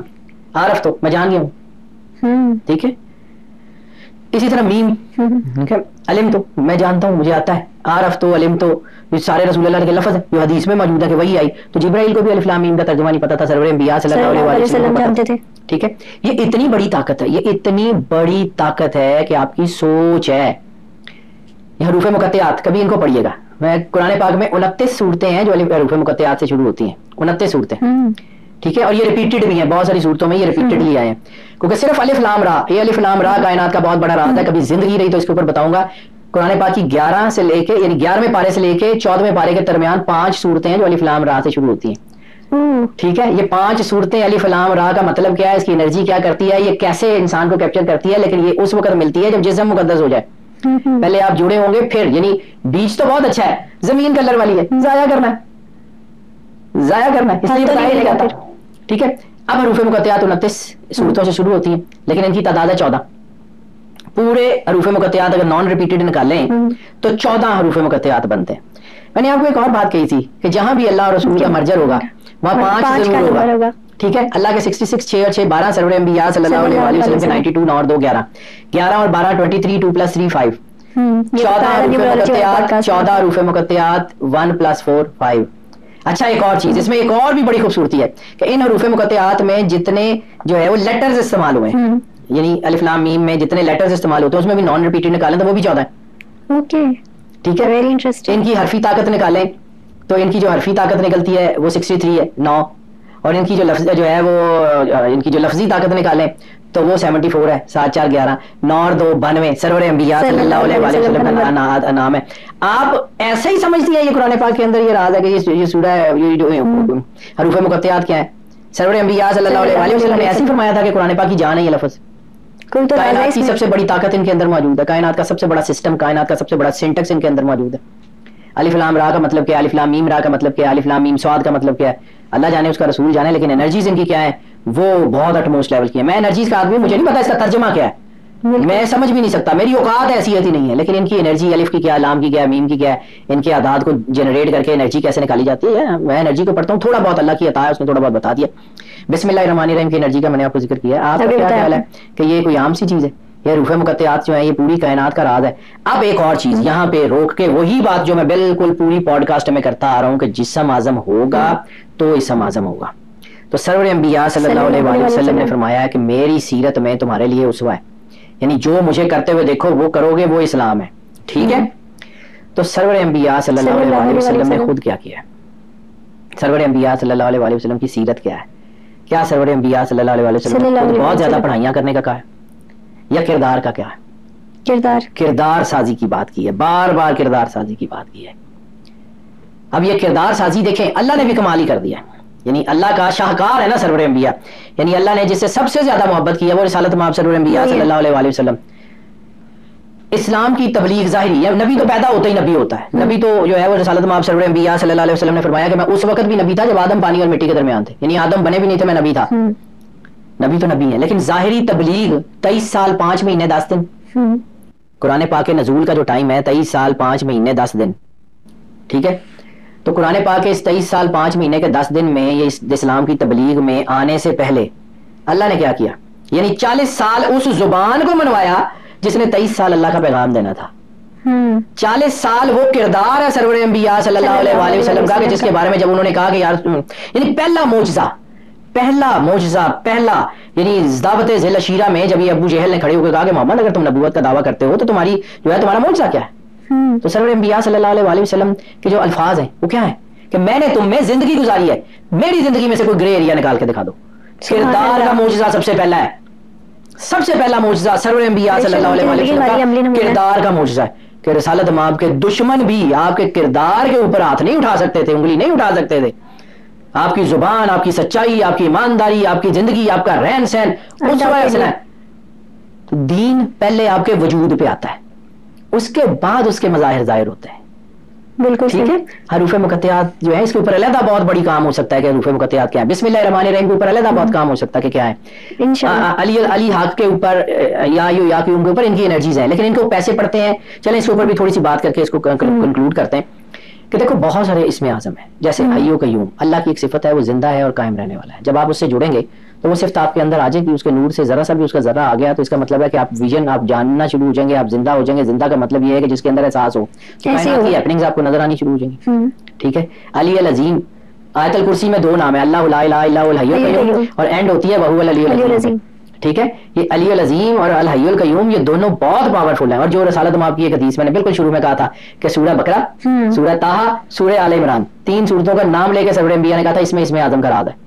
عارف تو میں جان گیا ہوں, ٹھیک ہے. اسی طرح میم علم تو میں جانتا ہوں, مجھے آتا ہے. عارف تو علم تو سارے رسول اللہ کے لفظ ہے جو حدیث میں موجود ہے کہ وہی آئی. تو جبرائیل کو بھی الف لام میم کا ترجمہ نہیں پتا تھا, سرور انبیاء صلی اللہ علیہ وسلم جانتے تھے. ٹھیک ہے, یہ اتنی بڑی طاقت ہے, یہ اتنی بڑی طاقت ہے کہ آپ کی سوچ ہے. یہ حروف مقطعات کبھی ان کو پڑھیے گا. میں قرآن پاک میں 29 صورتیں ہیں جو حروف مقطعات سے شروع ہوتی ہیں, 29 صورتیں. ٹھیک ہے, اور یہ ریپیٹڈ بھی ہیں, بہت ساری صورتوں میں یہ ریپیٹڈلی آئے ہیں, کیونکہ صرف الف لام را, یہ الف لام را کائنات کا بہت بڑا راز ہے. کبھی زندگی رہی تو اس کے اوپر بتاؤں گا. قرآن پاک کی 11 سے لے کے یعنی 11ویں پارے سے لے کے 14ویں پارے کے درمیان 5 صورتیں ہیں جو الف لام را سے شروع ہوتی ہیں. ٹھیک ہے, یہ 5 صورتیں الف لام را کا مطلب کیا ہے, اس کی انرجی کیا کرتی ہے, یہ کیسے انسان کو کیپچر کرتی ہے, لیکن یہ اس وقت ملتی ہے جب جسم مقدس ہو جائے. پہلے آپ جڑے ہوں گے, پھر یعنی بیج تو بہت اچھا ہے, زمین کلر والی ہے, ضائع کرنا ہے, ضائع کرنا ہے, اس لیے بتایا نہیں جاتا. ٹھیک ہے, اب حروف مقطعات 29 صورتوں سے شروع ہوتی ہیں, لیکن ان کی تعداد ہے 14. پورے حروف مقطعات اگر نان ریپیٹڈ نکالیں تو 14 حروف مقطعات بنتے ہیں. میں نے آپ کو ایک اور بات کہی تھی کہ جہاں بھی اللہ اور رسول کا مرجر ہوگا وہاں 5 ضرور ہوگا. ٹھیک ہے, اللہ کے 66 6 اور 6 12, سرور انبیاء صلی اللہ علیہ وسلم کے 92 9 اور 2 11, 11 اور 12 23 2 + 3 5, 14 حروف مقطعات 1 + 4 5. اچھا, ایک اور چیز اس میں ایک اور بھی بڑی خوبصورتی ہے کہ ان حروف مقطعات میں جتنے جو ہے وہ لیٹرز استعمال ہوئے ہیں, یعنی الف لام میم میں جتنے لیٹرز استعمال ہوتے ہیں اس میں بھی نان ریپیٹڈ نکالیں تو وہ بھی 14 ہیں. اوکے, ٹھیک ہے, ویری انٹرسٹنگ. ان کی حرفی طاقت نکالیں تو ان کی جو حرفی طاقت نکلتی ہے وہ 63 ہے, 9, اور ان کی جو لفظ جو ہے وہ ان کی جو لفظی طاقت نکالیں تو وہ 74 ہے, 7 4 11, 9 اور 2 92, سرور انبیاء صلی اللہ علیہ وسلم کا نام ہے. آپ ایسے ہی سمجھتی ہیں یہ قرآن پاک کے اندر یہ راز ہے کہ یہ سورہ یہ جو حروف مقطعات کیا ہے. سرور انبیاء صلی اللہ علیہ وسلم نے ایسے ہی فرمایا تھا کہ قرآن پاک کی جان ہے یہ لفظ. کائنات کی سب سے بڑی طاقت ان کے اندر موجود ہے, کائنات کا سب سے بڑا سسٹم, کائنات کا سب سے بڑا سینٹیکس ان کے اندر موجود ہے. الف لام را کا مطلب کیا ہے, الف لام میم را کا مطلب کیا ہے, الف لام میم صاد کا مطلب کیا ہے, اللہ جانے اس کا رسول جانے, لیکن انرجیز ان کی کیا ہے وہ بہت اٹموسٹ لیول کی ہے. میں انرجیز کا آدمی, مجھے نہیں پتا اس کا ترجمہ کیا ہے, میں سمجھ بھی نہیں سکتا, میری اوقات حیثیت ہی نہیں ہے, لیکن ان کی انرجی الف کی کیا, لام کی کیا, میم کی کیا ہے, ان کے اعداد کو جنریٹ کر کے انرجی کیسے نکالی جاتی ہے. میں انرجی کو پڑھتا ہوں, تھوڑا بہت اللہ کی عطا ہے, اس نے تھوڑا بہت بتا دیا. بسم اللہ الرحمن الرحیم کی انرجی کا میں نے آپ کو ذکر کیا ہے. آپ کا کیا خیال ہے کہ یہ کوئی عام سی چیز ہے, یہ حروف مقطعات جو ہیں یہ پوری کائنات کا راز ہے. اب ایک اور چیز یہاں پہ روک کے وہی بات جو میں بالکل پوری پوڈ کاسٹ میں کرتا آ رہا ہوں کہ جسم اعظم ہوگا تو اسم اعظم ہوگا. تو سرور انبیاء صلی اللہ علیہ وسلم نے فرمایا ہے کہ میری سیرت میں تمہارے لیے اسوہ ہے, یعنی جو مجھے کرتے ہوئے دیکھو وہ کرو گے, وہ اسلام ہے. ٹھیک ہے, تو سرور انبیاء صلی اللہ علیہ وسلم نے خود کیا کیا ہے, سرور انبیاء صلی اللہ علیہ وسلم کی سیرت کیا ہے, کیا سرور انبیاء صلی اللہ علیہ وسلم نے بہت زیادہ پڑھائیاں کرنے کا کہا ہے یا کردار کا کیا ہے, کردار سازی کی بات کی ہے, بار بار کردار سازی کی بات کی ہے. اب یہ کردار سازی دیکھیں اللہ نے بھی کمال ہی کر دیا ہے, یعنی اللہ کا شاہکار ہے نا سرور انبیاء, یعنی اللہ نے جس سے سب سے زیادہ محبت کی ہے وہ رسالت مآب سرور انبیاء صلی اللہ علیہ وسلم. اسلام کی تبلیغ ظاہری ہے, نبی تو پیدا ہوتا ہی نبی ہوتا ہے, نبی تو جو ہے وہ رسالت مآب سرور انبیاء صلی اللہ علیہ وسلم نے فرمایا کہ میں اس وقت بھی نبی تھا جب آدم پانی اور مٹی کے درمیان تھے, یعنی آدم بنے بھی نہیں تھے میں نبی تھا. نبی تو نبی ہے, لیکن ظاہری تبلیغ 23 سال 5 مہینے 10 دن. قرآن پاک کے نزول کا جو ٹائم ہے 23 سال 5 مہینے 10 دن. ٹھیک ہے, تو قرآن پاک کے اس 23 سال 5 مہینے کے 10 دن میں یہ اسلام کی تبلیغ میں آنے سے پہلے اللہ نے کیا کیا, یعنی 40 سال اس زبان کو منوایا جس نے 23 سال اللہ کا پیغام دینا تھا. 40 سال وہ کردار ہے سرور انبیاء صلی اللہ علیہ وسلم کا کہ جس کے بارے میں جب انہوں نے کہا کہ یار, یعنی پہلا معجزہ پہلا یعنی دعوت ذل شیرہ میں جب یہ ابو جہل نے کھڑے ہو کے کہا کہ محمد اگر تم نبوت کا دعویٰ کرتے ہو تو تمہاری جو ہے تمہارا معجزہ کیا ہے, تو سرور انبیاء صلی اللہ علیہ وسلم کے جو الفاظ ہیں وہ کیا ہیں کہ میں نے تم میں زندگی گزاری ہے, میری زندگی میں سے کوئی گرے ایریا نکال کے دکھا دو. کردار کا معجزہ سب سے پہلا ہے, سب سے پہلا معجزہ سرور انبیاء صلی اللہ علیہ وسلم کا کردار کا معجزہ ہے کہ رسالت مآب کے دشمن بھی آپ کے کردار کے اوپر ہاتھ نہیں اٹھا سکتے تھے, انگلی نہیں اٹھا سکتے تھے. آپ کی زبان, آپ کی سچائی, آپ کی ایمانداری, آپ کی زندگی, آپ کا رہن سہن, تو دین پہلے آپ کے وجود پہ آتا ہے, اس کے بعد اس کے مظاہر ظاہر ہوتے ہیں. بالکل ٹھیک ہے. حروف مقطعات جو ہے اس کے اوپر علیحدہ بہت بڑی کام ہو سکتا ہے کہ حروف مقطعات کیا ہے. بسم اللہ الرحمن الرحیم کے اوپر علیحدہ بہت کام ہو سکتا ہے کہ کیا ہے. علی حق کے اوپر یا کے اوپر ان کی انرجیز ہیں, لیکن ان کو پیسے پڑتے ہیں. چلیں اس کے اوپر بھی تھوڑی سی بات کر کے اس کو کنکلوڈ کرتے ہیں کہ دیکھو بہت سارے اسم اعظم ہیں, جیسے حی و قیوم, اللہ کی ایک صفت ہے, وہ زندہ ہے اور قائم رہنے والا ہے. جب آپ اس سے جڑیں گے تو وہ صفت آپ کے اندر آ جائے گی, اس کے نور سے ذرا سا بھی اس کا ذرہ آ گیا تو اس کا مطلب ہے کہ آپ ویژن, آپ جاننا شروع ہو جائیں گے, آپ زندہ ہو جائیں گے. زندہ کا مطلب یہ ہے کہ جس کے اندر احساس ہو, کائنات کی ہیپننگز آپ کو نظر آنی شروع ہو جائیں گی. ٹھیک ہے. علی العظیم, آیت الکرسی میں 2 نام ہے, اللہ لا الہ الا هو الحی القیوم, اور اینڈ ہوتی ہے وہو العلی العظیم. ٹھیک ہے. یہ علی العظیم اور الحی القیوم یہ دونوں بہت پاورفل ہیں. اور جو رسالت مآب کی ایک حدیث میں نے بالکل شروع میں کہا تھا کہ سورہ بقرہ, سورہ طٰہٰ, سورہ آل عمران, 3 سورتوں کا نام لے کے سرور انبیاء نے کہا تھا اس میں اسم اعظم کا راز ہے.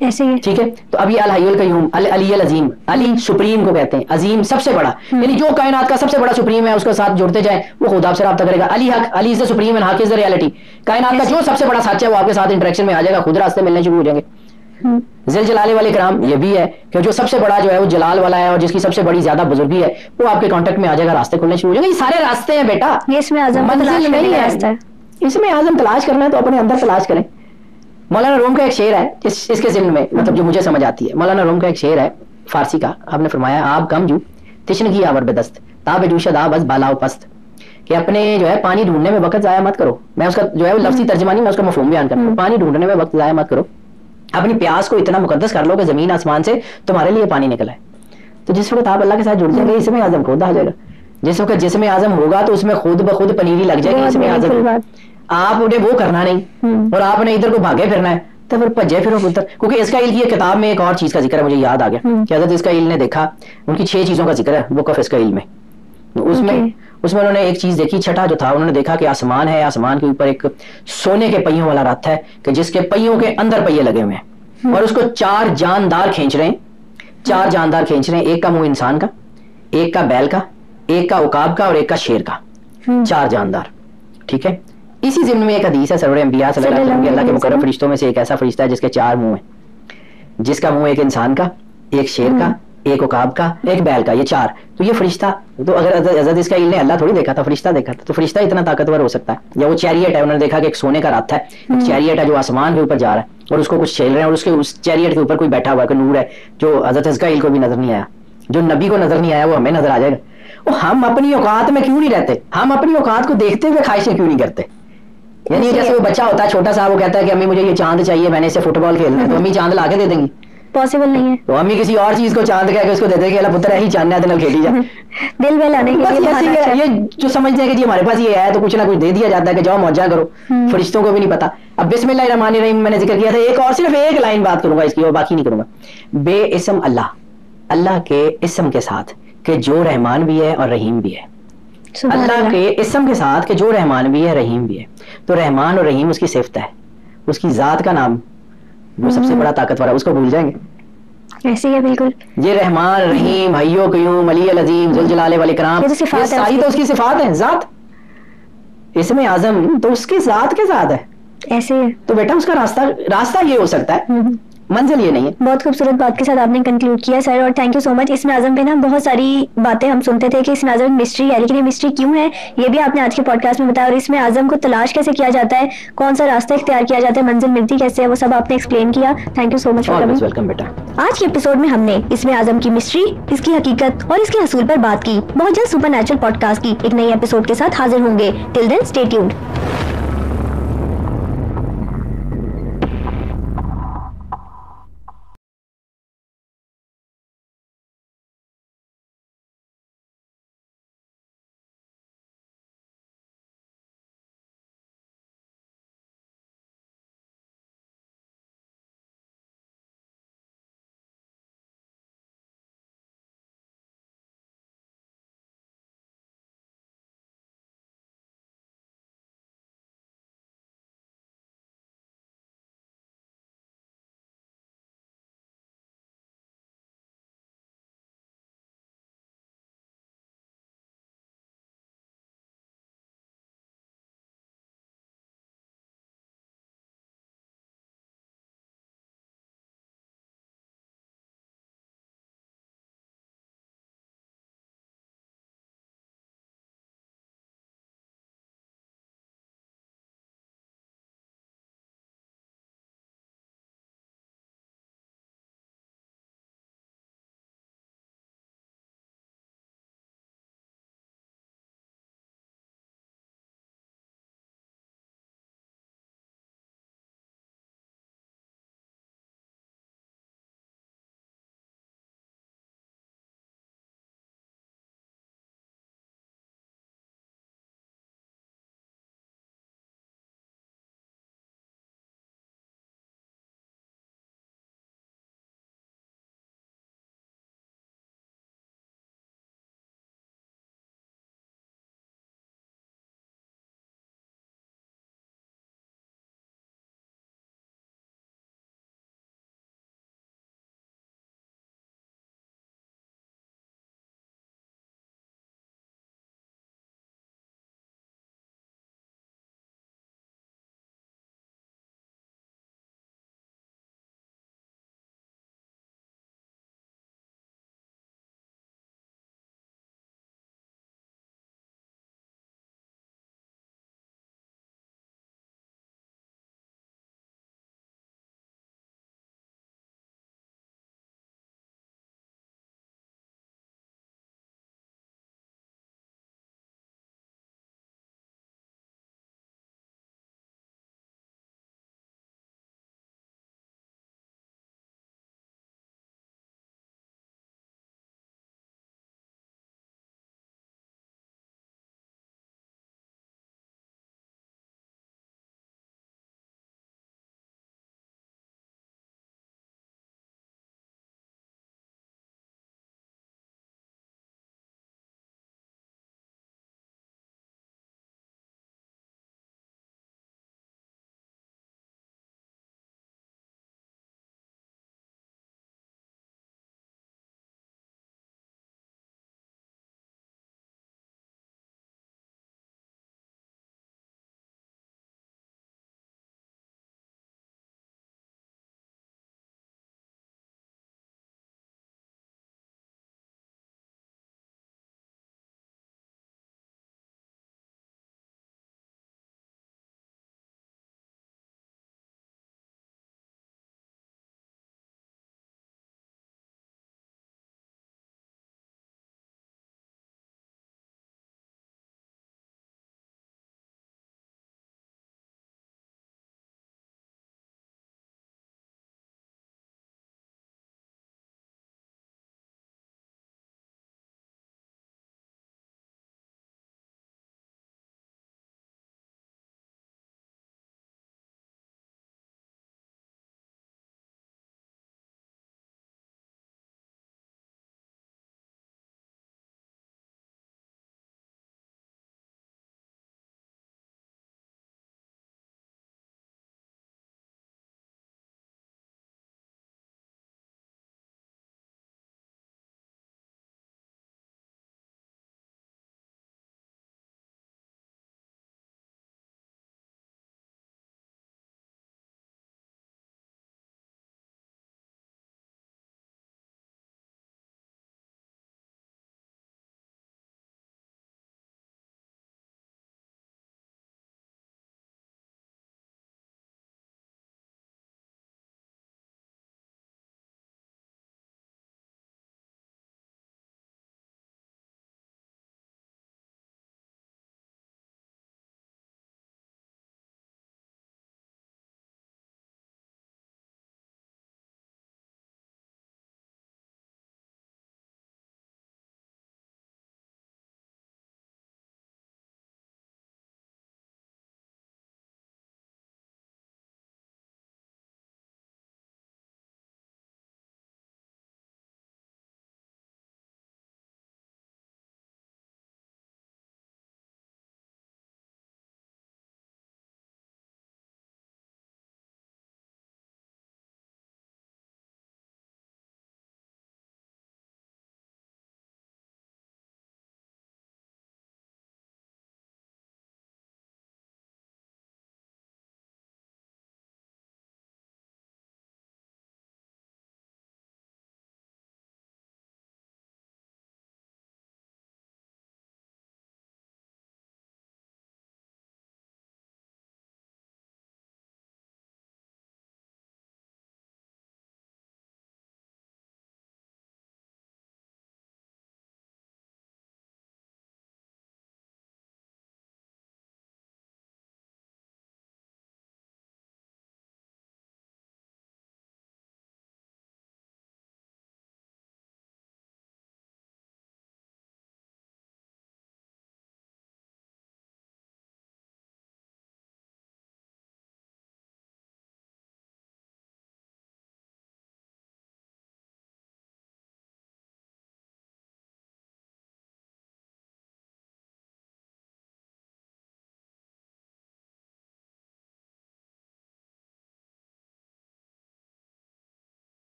ایسے ہی. ٹھیک ہے. تو اب یہ الحی القیوم, علی العظیم, علی سپریم کو کہتے ہیں, عظیم سب سے بڑا, یعنی جو کائنات کا سب سے بڑا سپریم ہے اس کے ساتھ جڑتے جائیں وہ خود آپ سے رابطہ کرے گا. علی حق, علی از دا سپریم اینڈ حق از دا ریئلٹی. کائنات کا جو سب سے بڑا سچ ہے وہ آپ کے ساتھ انٹریکشن میں آ جائے گا, خود راستے ملنے شروع ہو جائیں گے. ذل جلال والاکرام یہ بھی ہے کہ جو سب سے بڑا جو ہے وہ جلال والا ہے اور جس کی سب سے بڑی زیادہ بزرگی ہے وہ آپ کے کانٹیکٹ میں آ جائے گا, راستے کھلنے شروع ہو جائیں گے. یہ سارے راستے ہیں بیٹا, یہ اس میں اعظم منزل نہیں ہے. اس میں اعظم تلاش کرنا ہے تو اپنے اندر تلاش کریں. مولانا روم کا ایک شعر ہے اس کے ضمن میں, مطلب جو مجھے سمجھ آتی ہے. مولانا روم کا ایک شعر ہے فارسی کا, آپ نے فرمایا آب کم جو تشنگی آور بدست تاب جوشد آب از بالا و پست, کہ اپنے جو ہے پانی ڈھونڈنے میں وقت ضائع مت کرو. میں اس کا جو ہے وہ لفظی ترجمانی میں اس کا مفہوم بیان کرتا ہوں. پانی ڈھونڈنے میں وقت ضائع مت کرو, اپنی پیاس کو اتنا مقدس کر لو کہ زمین آسمان سے تمہارے لیے پانی نکلا ہے. تو جس وقت آپ اللہ کے ساتھ جڑ جائیں گے اس میں اعظم خود آ جائے گا. جس وقت جسم اعظم ہوگا تو اس میں خود بخود پنیری لگ جائے گی. اس میں اعظم آپ نے وہ کرنا نہیں اور آپ نے ادھر کو بھاگے پھرنا ہے تو پھر بھجے پھرو ادھر. کیونکہ اسکائیل کی کتاب میں ایک اور چیز کا ذکر ہے, مجھے یاد آ گیا کہ حضرت اسکائیل نے دیکھا, ان کی 6 چیزوں کا ذکر ہے بک آف اسکائیل میں. اس میں انہوں نے ایک چیز دیکھی, چھٹا جو تھا, انہوں نے دیکھا کہ آسمان ہے, آسمان کے اوپر ایک سونے کے پہیوں والا رتھ ہے کہ جس کے پہیوں کے اندر پہیے لگے ہوئے ہیں اور اس کو 4 جاندار کھینچ رہے ہیں. 4 جاندار کھینچ رہے ہیں, ایک کا منہ انسان کا, ایک کا بیل کا, ایک کا عقاب کا اور ایک کا شیر کا. 4 جاندار. ٹھیک ہے. اسی ضمن میں ایک حدیث ہے سرور انبیاء صلی اللہ علیہ وسلم کے اللہ کے مقرب فرشتوں میں سے ایک ایسا فرشتہ ہے جس کے 4 منہ ہیں, جس کا منہ ایک انسان کا, ایک شیر کا, ایک عقاب کا, ایک بیل کا. یہ 4. تو یہ فرشتہ, تو اگر حضرت اسکائیل نے اللہ تھوڑی دیکھا تھا, فرشتہ دیکھا تھا, تو فرشتہ اتنا طاقتور ہو سکتا ہے. یا وہ چیریٹ ہے, انہوں نے دیکھا کہ ایک سونے کا رتھ ہے, ایک چیریٹ ہے جو آسمان کے اوپر جا رہا ہے اور اس کو کچھ چھیل رہے ہیں, اور اس کے اس چیریٹ کے اوپر کوئی بیٹھا ہوا ہے, کوئی نور ہے جو حضرت اسکائیل کو بھی نظر نہیں آیا, جو نبی کو نظر نہیں آیا وہ ہمیں نظر آ جائے گا. وہ ہم اپنی اوقات میں کیوں نہیں رہتے, ہم اپنی اوقات کو دیکھتے ہوئے خواہشیں کیوں نہیں کرتے. یعنی جیسے وہ بچہ ہوتا ہے چھوٹا سا, وہ کہتا ہے کہ امی مجھے یہ چاند چاہیے, میں نے اسے فٹ بال کھیلنا ہے, تو امی چاند لا کے دے دیں گی, پاسبل نہیں ہے. تو امی کسی اور چیز کو چاند کہہ کے اس کو دے دیں گے, اللہ پتر ہے ہی چاند ہے دل کھیلی جا, دل بہلانے کے لیے. یہ جو سمجھتے ہیں کہ جی ہمارے پاس یہ ہے تو کچھ نہ کچھ دے دیا جاتا ہے کہ جاؤ موجہ کرو. فرشتوں کو بھی نہیں پتا. اب بسم اللہ الرحمن الرحیم میں نے ذکر کیا تھا, ایک اور صرف ایک لائن بات کروں گا اس کی اور باقی نہیں کروں گا. بے اسم اللہ, اللہ کے اسم کے ساتھ کہ جو رحمان بھی ہے اور رحیم بھی ہے. اللہ کے اسم کے ساتھ کہ جو رحمان بھی ہے رحیم بھی ہے. تو رحمان اور رحیم اس کی صفت ہے, اس کی ذات کا نام, وہ سب سے بڑا طاقتور ہے, اس کو بھول جائیں گے. ایسے ہی بالکل. یہ رحمان, رحیم, حی و قیوم, علی العظیم, ذو الجلال والاکرام, یہ ساری تو اس کی صفات ہیں, ذات. اسم اعظم تو اس کی ذات کے ساتھ ہے. ایسے تو بیٹا اس کا راستہ یہ ہو سکتا ہے, منزل یہ نہیں ہے. بہت خوبصورت بات کے ساتھ آپ نے کنکلوڈ کیا سر, اور تھینک یو سو مچ. اسم اعظم پہ نا بہت ساری باتیں ہم سنتے تھے کہ اسم اعظم مسٹری ہے, لیکن یہ مسٹری کیوں ہے یہ بھی آپ نے آج کے پوڈ کاسٹ میں بتایا, اور اسم اعظم کو تلاش کیسے کیا جاتا ہے, کون سا راستہ اختیار کیا جاتا ہے, منزل ملتی کیسے ہے, وہ سب آپ نے ایکسپلین کیا. Thank you so much for coming. Welcome بیٹا. آج کے ایپیسوڈ میں ہم نے اسم اعظم کی مسٹری, اس کی حقیقت اور اس کے حصول پر بات کی. بہت جلد سپر نیچرل پوڈ کاسٹ کی ایک نئی ایپیسوڈ کے ساتھ حاضر ہوں گے. ٹل دین اسٹے ٹیونڈ.